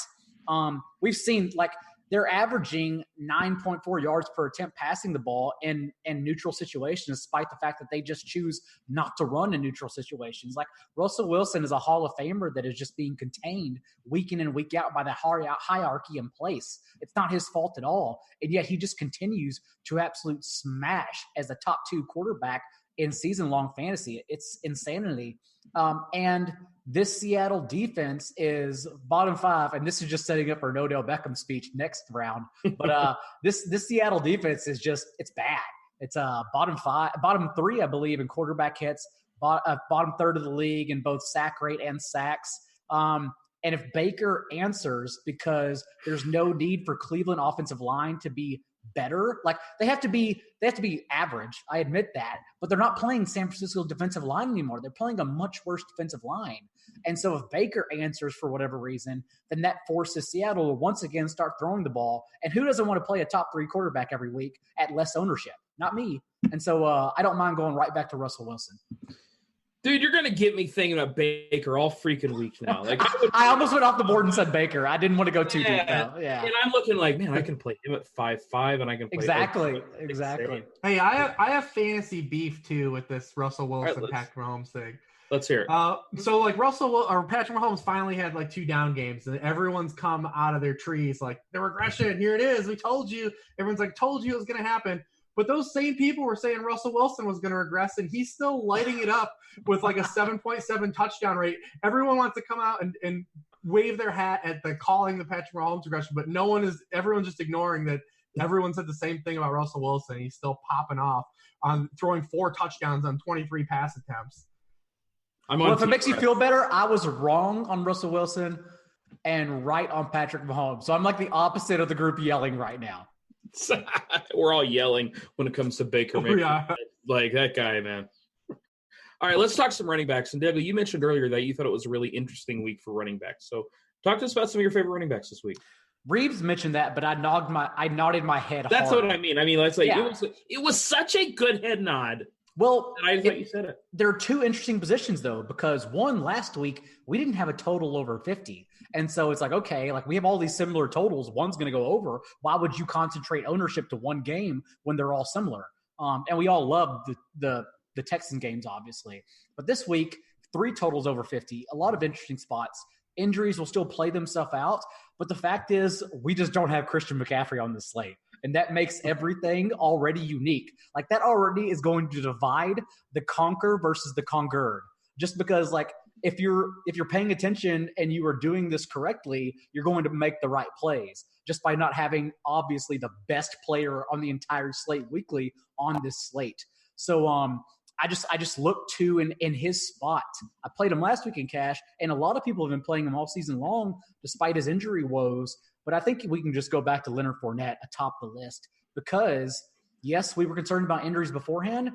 we've seen – like they're averaging 9.4 yards per attempt passing the ball in neutral situations, despite the fact that they just choose not to run in neutral situations. Like Russell Wilson is a Hall of Famer that is just being contained week in and week out by the hierarchy in place. It's not his fault at all. And yet he just continues to absolute smash as a top 2 quarterback in season-long fantasy. It's insanity. And this Seattle defense is bottom 5, and this is just setting up for an Odell Beckham speech next round. But this Seattle defense is just – it's bad. It's bottom 3, I believe, in quarterback hits, bottom third of the league in both sack rate and sacks. And if Baker answers, because there's no need for Cleveland offensive line to be better. Like they have to be average. I admit that, but they're not playing San Francisco defensive line anymore. They're playing a much worse defensive line. And so if Baker answers for whatever reason, then that forces Seattle to once again start throwing the ball. And who doesn't want to play a top 3 quarterback every week at less ownership? Not me. And so I don't mind going right back to Russell Wilson. Dude, you're going to get me thinking about Baker all freaking week now. Like I almost went off the board and said Baker. I didn't want to go too deep though. Yeah. And I'm looking like, man, I can play him at 5.5 and I can play Exactly. Hey, I have fantasy beef too with this Russell Wilson, Patrick Mahomes thing. Let's hear it. So like Patrick Mahomes finally had like 2 down games and everyone's come out of their trees like the regression. Here it is. We told you. Everyone's like, told you it was going to happen. But those same people were saying Russell Wilson was going to regress, and he's still lighting it up with like a 7.7 touchdown rate. Everyone wants to come out and wave their hat at the calling the Patrick Mahomes regression, but everyone's just ignoring that. Everyone said the same thing about Russell Wilson. He's still popping off on throwing 4 touchdowns on 23 pass attempts. Well, if it makes you feel better, I was wrong on Russell Wilson and right on Patrick Mahomes. So I'm like the opposite of the group yelling right now. We're all yelling when it comes to Baker Mayfield. Yeah. Like that guy, man. All right, let's talk some running backs. And Daigle, you mentioned earlier that you thought it was a really interesting week for running backs. So talk to us about some of your favorite running backs this week. Reeves mentioned that, but I nodded my head. That's hard. What I mean. I mean, let's say it was such a good head nod. Well, I thought you said it. There are 2 interesting positions, though, because one, last week, we didn't have a total over 50. And so it's like, okay, like we have all these similar totals. One's going to go over. Why would you concentrate ownership to one game when they're all similar? And we all love the Texan games, obviously. But this week, 3 totals over 50, a lot of interesting spots. Injuries will still play themselves out. But the fact is, we just don't have Christian McCaffrey on the slate. And that makes everything already unique. Like that already is going to divide the conquer versus the conquered. Just because like if you're paying attention and you are doing this correctly, you're going to make the right plays just by not having obviously the best player on the entire slate weekly on this slate. So I just looked to in his spot. I played him last week in cash, and a lot of people have been playing him all season long despite his injury woes. But I think we can just go back to Leonard Fournette atop the list because, yes, we were concerned about injuries beforehand.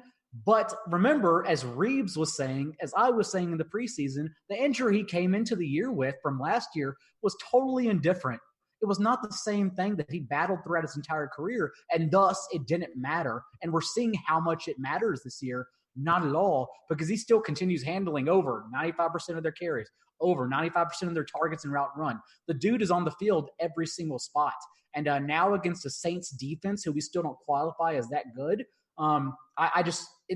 But remember, as Reeves was saying, as I was saying in the preseason, the injury he came into the year with from last year was totally indifferent. It was not the same thing that he battled throughout his entire career, and thus it didn't matter. And we're seeing how much it matters this year. Not at all, because he still continues handling over 95% of their carries, over 95% of their targets and route run. The dude is on the field every single spot. And now against the Saints defense, who we still don't qualify as that good,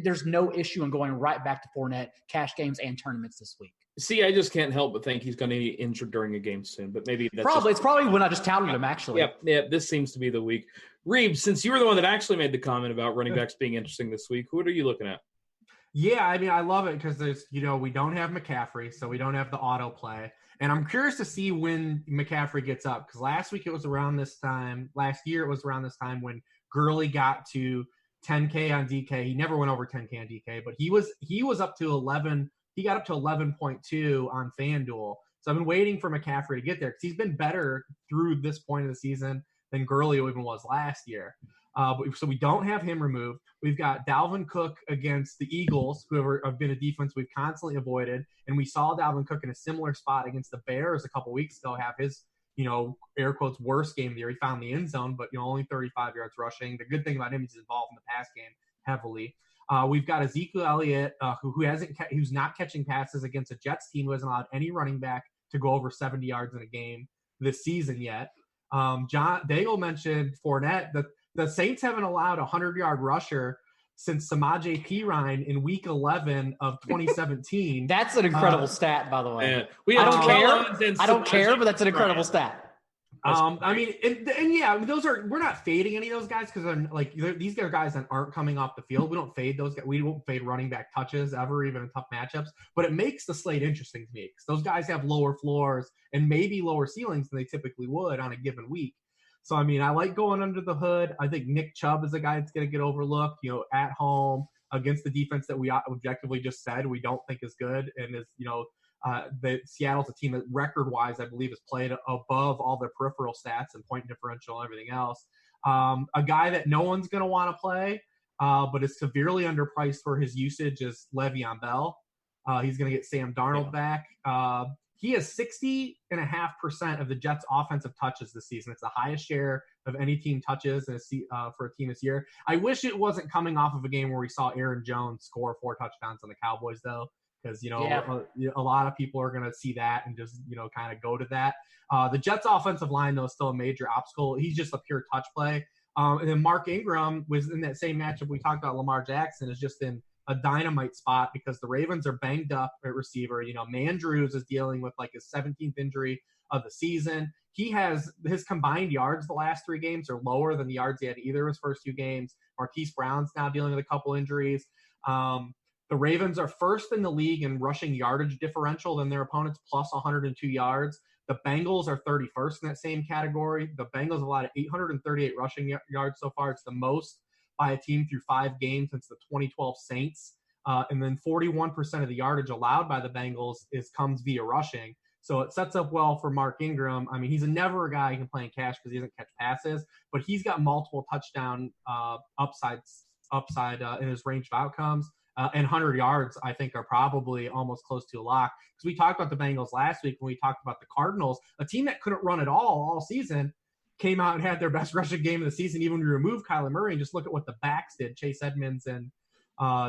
there's no issue in going right back to Fournette, cash games and tournaments this week. See, I just can't help but think he's going to be injured during a game soon, but maybe that's it's probably when I just touted him, actually. Yep, this seems to be the week. Reeves, since you were the one that actually made the comment about running backs being interesting this week, who are you looking at? Yeah, I mean, I love it because there's, we don't have McCaffrey, so we don't have the auto play. And I'm curious to see when McCaffrey gets up because last week it was around this time. Last year it was around this time when Gurley got to 10K on DK. He never went over 10K on DK, but he was up to 11. He got up to 11.2 on FanDuel. So I've been waiting for McCaffrey to get there because he's been better through this point of the season than Gurley even was last year. So we don't have him removed. We've got Dalvin Cook against the Eagles, who have been a defense we've constantly avoided. And we saw Dalvin Cook in a similar spot against the Bears a couple weeks ago have his, air quotes, worst game of the year. He found the end zone, but, only 35 yards rushing. The good thing about him is he's involved in the pass game heavily. We've got Ezekiel Elliott, who's not catching passes against a Jets team who hasn't allowed any running back to go over 70 yards in a game this season yet. Daigle mentioned Fournette. The Saints haven't allowed a 100-yard rusher since Samaje Perine in Week 11 of 2017. That's an incredible stat, by the way. Yeah. I don't care, but that's an incredible stat. We're not fading any of those guys because these are guys that aren't coming off the field. We don't fade those guys. We won't fade running back touches ever, even in tough matchups. But it makes the slate interesting to me because those guys have lower floors and maybe lower ceilings than they typically would on a given week. So, I like going under the hood. I think Nick Chubb is a guy that's going to get overlooked, at home against the defense that we objectively just said we don't think is good. And is, the Seattle's a team that record-wise, I believe, has played above all their peripheral stats and point differential and everything else. A guy that no one's going to want to play, but is severely underpriced for his usage is Le'Veon Bell. He's going to get Sam Darnold back. He has 60.5% of the Jets' offensive touches this season. It's the highest share of any team touches for a team this year. I wish it wasn't coming off of a game where we saw Aaron Jones score 4 touchdowns on the Cowboys, though, because, a lot of people are going to see that and just, kind of go to that. The Jets' offensive line, though, is still a major obstacle. He's just a pure touch play. And then Mark Ingram was in that same matchup we talked about. Lamar Jackson is just in a dynamite spot because the Ravens are banged up at receiver. Mandrews is dealing with like his 17th injury of the season. He has his combined yards the last 3 games are lower than the yards he had either of his first 2 games. Marquise Brown's now dealing with a couple injuries. The Ravens are first in the league in rushing yardage differential than their opponents, plus 102 yards. The Bengals are 31st in that same category. The Bengals have allowed 838 rushing yards so far. It's the most by a team through 5 games since the 2012 Saints. And then 41% of the yardage allowed by the Bengals comes via rushing. So it sets up well for Mark Ingram. I mean, he's never a guy who can play in cash because he doesn't catch passes, but he's got multiple touchdown upside in his range of outcomes. And 100 yards, I think, are probably almost close to a lock. Because we talked about the Bengals last week when we talked about the Cardinals, a team that couldn't run at all season, came out and had their best rushing game of the season, even when you remove Kyler Murray, and just look at what the backs did. Chase Edmonds and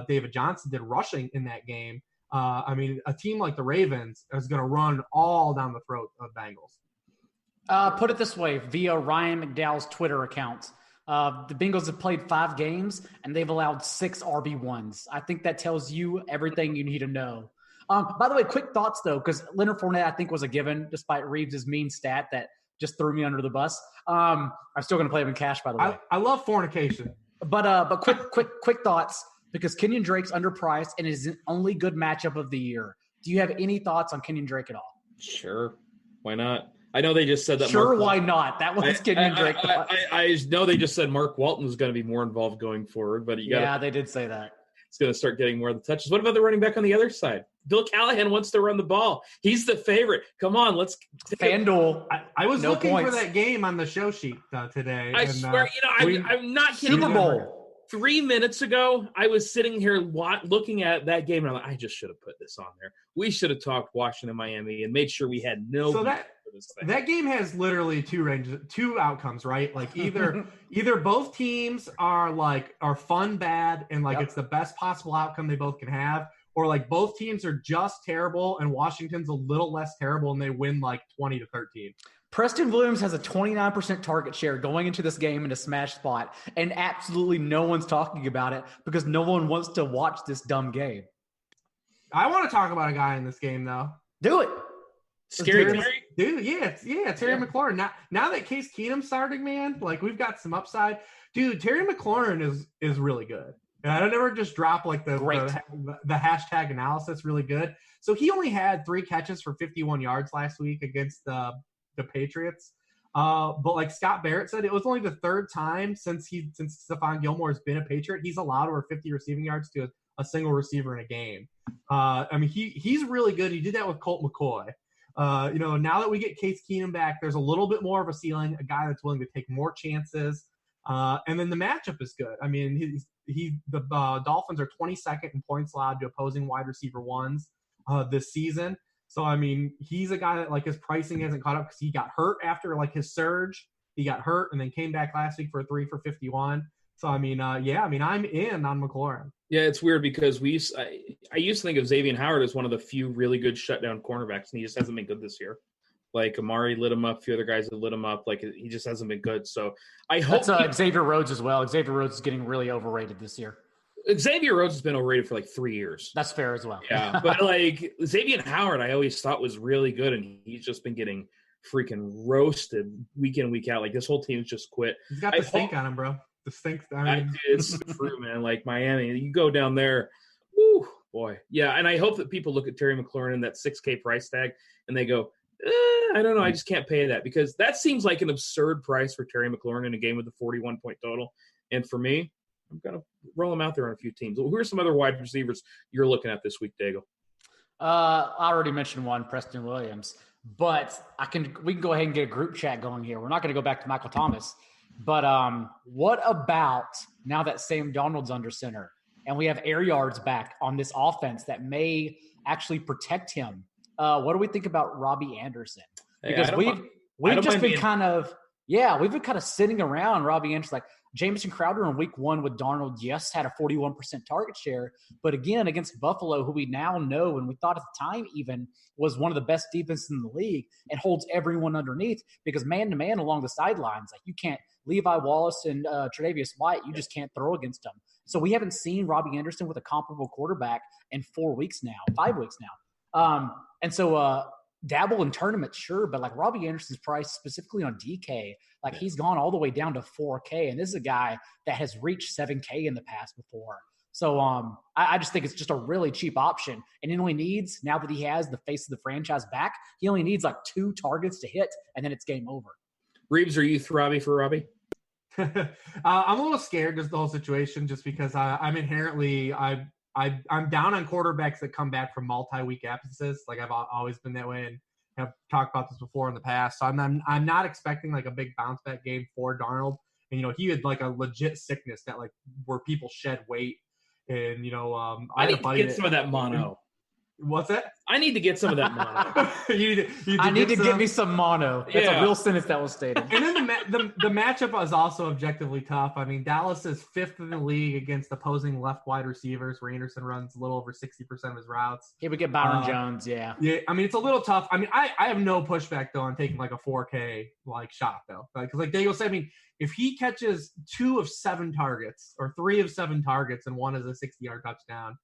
David Johnson did rushing in that game. A team like the Ravens is going to run all down the throat of Bengals. Put it this way, via Ryan McDowell's Twitter account, the Bengals have played 5 games, and they've allowed 6 RB1s. I think that tells you everything you need to know. By the way, quick thoughts, though, because Leonard Fournette, I think, was a given, despite Reeves' mean stat that just threw me under the bus. I'm still going to play him in cash, by the way. I love fornication. But quick thoughts, because Kenyon Drake's underpriced and is the only good matchup of the year. Do you have any thoughts on Kenyon Drake at all? Sure. Why not? I know they just said that. Sure, why not? That was Kenyon Drake. I know they just said Mark Walton was going to be more involved going forward, but they did say that. It's going to start getting more of the touches. What about the running back on the other side? Bill Callahan wants to run the ball. He's the favorite. Come on, let's FanDuel. I was looking for that game on the show sheet today. I swear, I'm not kidding. Super Bowl. 3 minutes ago, I was sitting here looking at that game, and I'm like, I just should have put this on there. We should have talked Washington, Miami, and made sure we had no. So that game has literally 2 outcomes, right? Like either both teams are fun bad, and it's the best possible outcome they both can have, or both teams are just terrible, and Washington's a little less terrible, and they win 20-13. Preston Williams has a 29% target share going into this game in a smash spot, and absolutely no one's talking about it because no one wants to watch this dumb game. I want to talk about a guy in this game, though. Do it. Scary Terry? Dude, Terry McLaurin. Now that Case Keenum's starting, man, we've got some upside. Dude, Terry McLaurin is really good. And I don't ever just drop the hashtag analysis really good. So he only had 3 catches for 51 yards last week against the Patriots. But like Scott Barrett said, it was only the 3rd time since Stephon Gilmore has been a Patriot he's allowed over 50 receiving yards to a single receiver in a game. He's really good. He did that with Colt McCoy. Now that we get Case Keenum back, there's a little bit more of a ceiling, a guy that's willing to take more chances. And then the matchup is good. The Dolphins are 22nd in points allowed to opposing wide receiver ones this season. So, he's a guy that his pricing hasn't caught up because he got hurt after his surge. He got hurt and then came back last week for a 3 for 51. So, I'm in on McLaurin. Yeah, it's weird because I used to think of Xavier Howard as one of the few really good shutdown cornerbacks, and he just hasn't been good this year. Amari lit him up, a few other guys have lit him up. He just hasn't been good. So I hope Xavier Rhodes as well. Xavier Rhodes is getting really overrated this year. Xavier Rhodes has been overrated for 3 years. That's fair as well. Yeah, but Xavier Howard, I always thought was really good, and he's just been getting freaking roasted week in, week out. This whole team's just quit. He's got the stink on him, bro. The stink. It's true, man. Miami, you go down there, whoo, boy. Yeah, and I hope that people look at Terry McLaurin and that $6K price tag, and they go, I don't know, I just can't pay that, because that seems like an absurd price for Terry McLaurin in a game with a 41-point total. And for me, I'm going to roll him out there on a few teams. Who are some other wide receivers you're looking at this week, Daigle? I already mentioned one, Preston Williams, but we can go ahead and get a group chat going here. We're not going to go back to Michael Thomas. But what about now that Sam Darnold's under center and we have air yards back on this offense that may actually protect him? What do we think about Robbie Anderson? Because we've just been kind of sitting around Robbie Anderson. Like Jamison Crowder in week 1 with Darnold just had a 41% target share. But again, against Buffalo, who we now know and we thought at the time even was one of the best defenses in the league and holds everyone underneath because man-to-man along the sidelines, like you can't – Levi Wallace and Tre'Davious White, you just can't throw against them. So we haven't seen Robbie Anderson with a comparable quarterback in 5 weeks now. And so dabble in tournaments, sure, but like Robbie Anderson's price specifically on DK, like he's gone all the way down to 4K, and this is a guy that has reached 7K in the past before. So I just think it's just a really cheap option, and he only needs, now that he has the face of the franchise back, he only needs like 2 targets to hit, and then it's game over. Reeves, are you throbby for Robbie? I'm a little scared just the whole situation, just because I'm inherently I'm down on quarterbacks that come back from multi-week absences. Like I've always been that way, and have talked about this before in the past. So I'm not expecting like a big bounce back game for Darnold. And he had like a legit sickness that like where people shed weight, and I need to get some of that mono. What's that? I need to get some of that mono. I need to get me some mono. That's a real sentence that was stated. And then the matchup was also objectively tough. I mean, Dallas is 5th in the league against opposing left wide receivers, where Anderson runs a little over 60% of his routes. He would get Byron Jones, yeah. Yeah, I mean, it's a little tough. I mean, I have no pushback, though, on taking like a 4K like shot, though. Because like Daigle said, I mean, if he catches 2 of 7 targets or 3 of 7 targets and 1 is a 60-yard touchdown,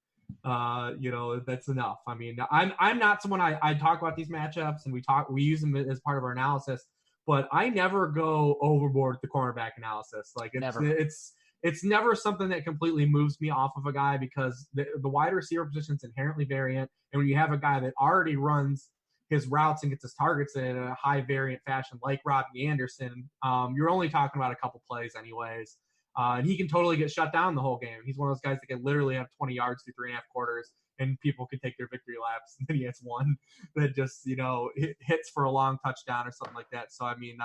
that's enough. I mean, I'm not someone I talk about these matchups and we use them as part of our analysis, but I never go overboard with the cornerback analysis. Like it's never something that completely moves me off of a guy, because the wide receiver position is inherently variant, and when you have a guy that already runs his routes and gets his targets in a high variant fashion like Robbie Anderson, you're only talking about a couple plays anyways. And he can totally get shut down the whole game. He's one of those guys that can literally have 20 yards through 3.5 quarters, and people can take their victory laps. And then he has one that just, hits for a long touchdown or something like that. So, I mean,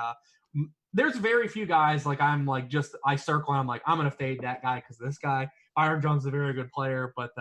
there's very few guys like I circle and I'm like, I'm going to fade that guy because this guy, Byron Jones, is a very good player, but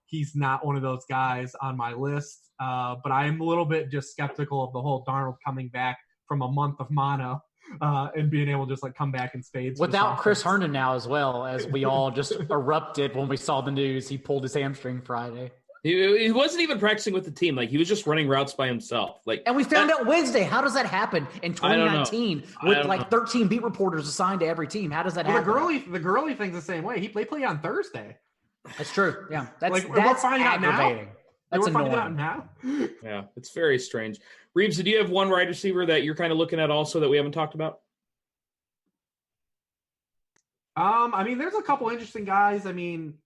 he's not one of those guys on my list. But I am a little bit just skeptical of the whole Darnold coming back from a month of mono. And being able to just like come back in spades without Chris Herndon now, as well, as we all just erupted when we saw the news. He pulled his hamstring Friday. He wasn't even practicing with the team. Like he was just running routes by himself. And we found out Wednesday. How does that happen in 2019 with like 13 beat reporters assigned to every team? How does that happen? The Gurley thing's the same way. They play on Thursday. That's true. Yeah, that's aggravating. That's annoying. Finding out now. Yeah, it's very strange. Reeves, do you have one wide receiver that you're kind of looking at also that we haven't talked about? I mean, there's a couple interesting guys. I think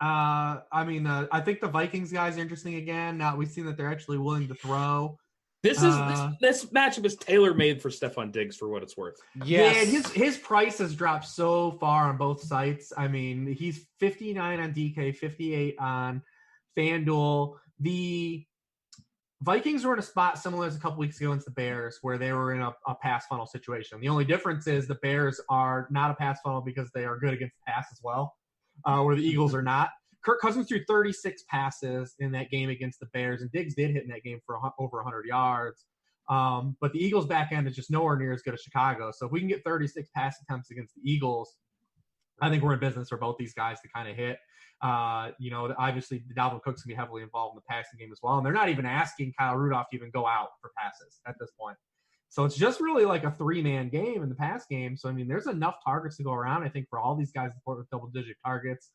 the Vikings guys are interesting again. Now we've seen that they're actually willing to throw. This matchup is tailor-made for Stephon Diggs for what it's worth. Yes. Yeah, his price has dropped so far on both sites. I mean, he's 59 on DK, 58 on FanDuel. The Vikings were in a spot similar as a couple weeks ago against the Bears, where they were in a pass funnel situation. The only difference is the Bears are not a pass funnel because they are good against the pass as well, where the Eagles are not. Kirk Cousins threw 36 passes in that game against the Bears, and Diggs did hit in that game for over 100 yards. But the Eagles' back end is just nowhere near as good as Chicago. So if we can get 36 pass attempts against the Eagles, I think we're in business for both these guys to kind of hit. Obviously, Dalvin Cook's going to be heavily involved in the passing game as well. And they're not even asking Kyle Rudolph to even go out for passes at this point. So it's just really like a 3-man game in the pass game. So, I mean, there's enough targets to go around, I think, for all these guys to report with double-digit targets.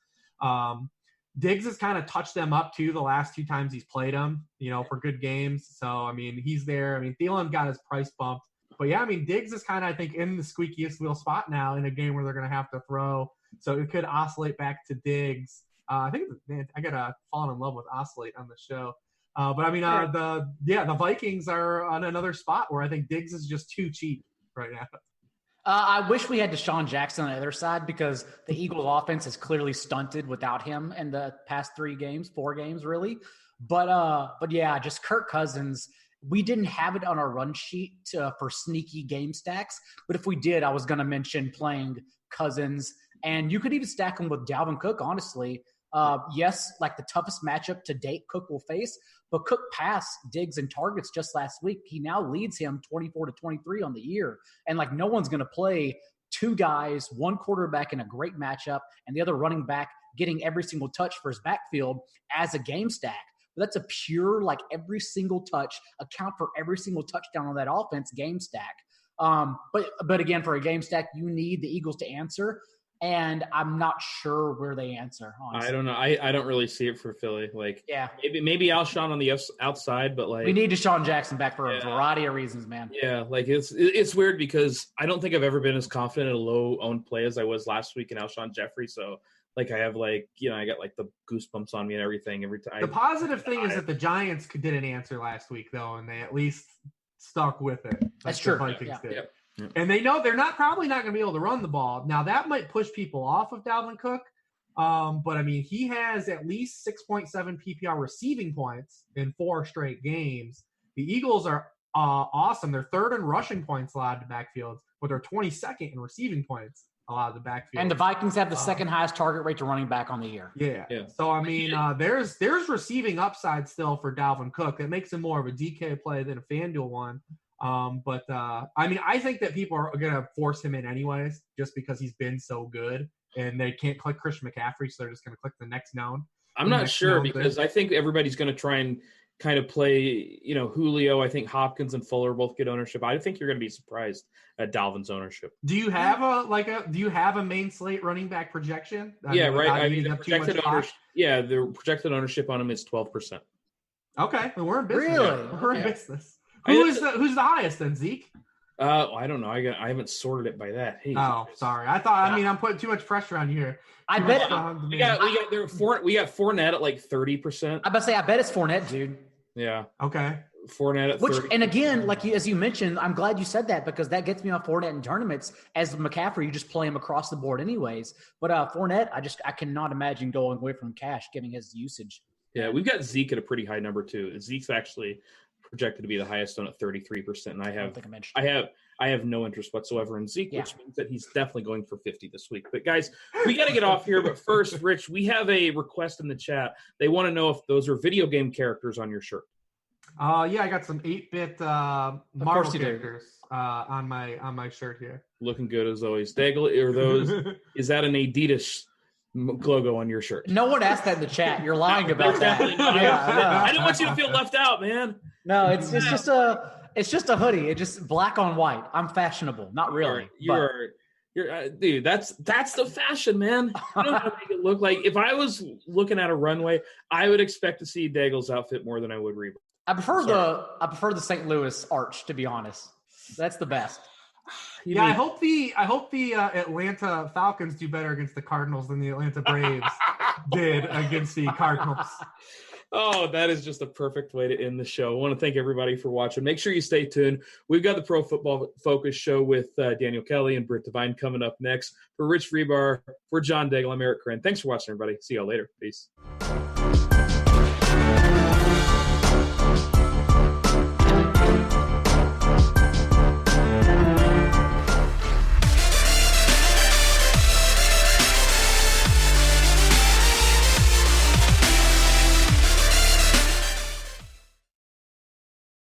Diggs has kind of touched them up, too, the last 2 times he's played them, for good games. So, I mean, he's there. I mean, Thielen got his price bumped. But, yeah, I mean, Diggs is kind of, I think, in the squeakiest wheel spot now in a game where they're going to have to throw. So it could oscillate back to Diggs. I think I got fallen in love with oscillate on the show. But I mean, the Vikings are on another spot where I think Diggs is just too cheap right now. I wish we had Deshaun Jackson on the other side, because the Eagles offense is clearly stunted without him in the past 4 games really. But yeah, just Kirk Cousins We didn't have it on our run sheet for sneaky game stacks, but if we did, I was going to mention playing Cousins, and you could even stack them with Dalvin Cook, honestly. Yes, like the toughest matchup to date Cook will face, but Cook passed Diggs and targets just last week. He now leads him 24-23 on the year, and like no one's going to play two guys, one quarterback in a great matchup, and the other running back getting every single touch for his backfield as a game stack. But that's a pure, like every single touch, account for every single touchdown on that offense game stack. But again, for a game stack, you need the Eagles to answer, and I'm not sure where they answer, honestly. I don't know. I don't really see it for Philly. Like, yeah, maybe Alshon on the outside, but like we need Deshaun Jackson back for a variety of reasons, man. Yeah, like it's weird because I don't think I've ever been as confident in a low-owned play as I was last week in Alshon Jeffrey. So like I have I got like the goosebumps on me and everything every time. The positive thing is that the Giants didn't answer last week though, and they at least stuck with it. That's true. Vikings did. Yeah. And they know they're probably not going to be able to run the ball. Now that might push people off of Dalvin Cook. But I mean, he has at least 6.7 PPR receiving points in 4 straight games. The Eagles are awesome. They're 3rd in rushing points allowed to backfields, but they're 22nd in receiving points allowed to backfield. And the Vikings have the second highest target rate to running back on the year. Yeah. So I mean, there's receiving upside still for Dalvin Cook. That makes him more of a DK play than a FanDuel one. But I mean, I think that people are going to force him in anyways, just because he's been so good, and they can't click Christian McCaffrey, so they're just going to click the next known. I'm not sure because I think everybody's going to try and kind of play, Julio. I think Hopkins and Fuller both get ownership. I think you're going to be surprised at Dalvin's ownership. Do you have a main slate running back projection? Right. I mean, the projected ownership. Yeah, the projected ownership on him is 12%. Okay, well, we're in business. Really? We're in business. Who's the highest then, Zeke? I don't know. I haven't sorted it by that. Hey, sorry. I'm putting too much pressure on you here. I bet we got Fournette at like 30%. I bet it's Fournette, dude. Yeah. Okay. Fournette at 30%. And again, as you mentioned, I'm glad you said that because that gets me on Fournette in tournaments. As McCaffrey, you just play him across the board anyways. But Fournette, I cannot imagine going away from cash given his usage. Yeah, we've got Zeke at a pretty high number too. Zeke's actually projected to be the highest one at 33%, and I have no interest whatsoever in Zeke, which means that he's definitely going for 50 this week. But guys, we got to get off here. But first, Rich, we have a request in the chat. They want to know if those are video game characters on your shirt. I got some 8-bit Marvel characters on my shirt here. Looking good as always. Daigle, are those? Is that an Adidas logo on your shirt? No one asked that in the chat. You're lying about that. I didn't want you to feel left out, man. No, it's just a hoodie. It's just black on white. I'm fashionable. Not really. You're dude. That's the fashion, man. You don't have to make it look like. If I was looking at a runway, I would expect to see Daigle's outfit more than I would Hribar. I prefer the St. Louis arch, to be honest. That's the best. I hope the Atlanta Falcons do better against the Cardinals than the Atlanta Braves did against the Cardinals. Oh, that is just a perfect way to end the show. I want to thank everybody for watching. Make sure you stay tuned. We've got the Pro Football Focus show with Daniel Kelly and Britt Devine coming up next. For Rich Hribar, for John Daigle, I'm Eric Crain. Thanks for watching, everybody. See y'all later. Peace.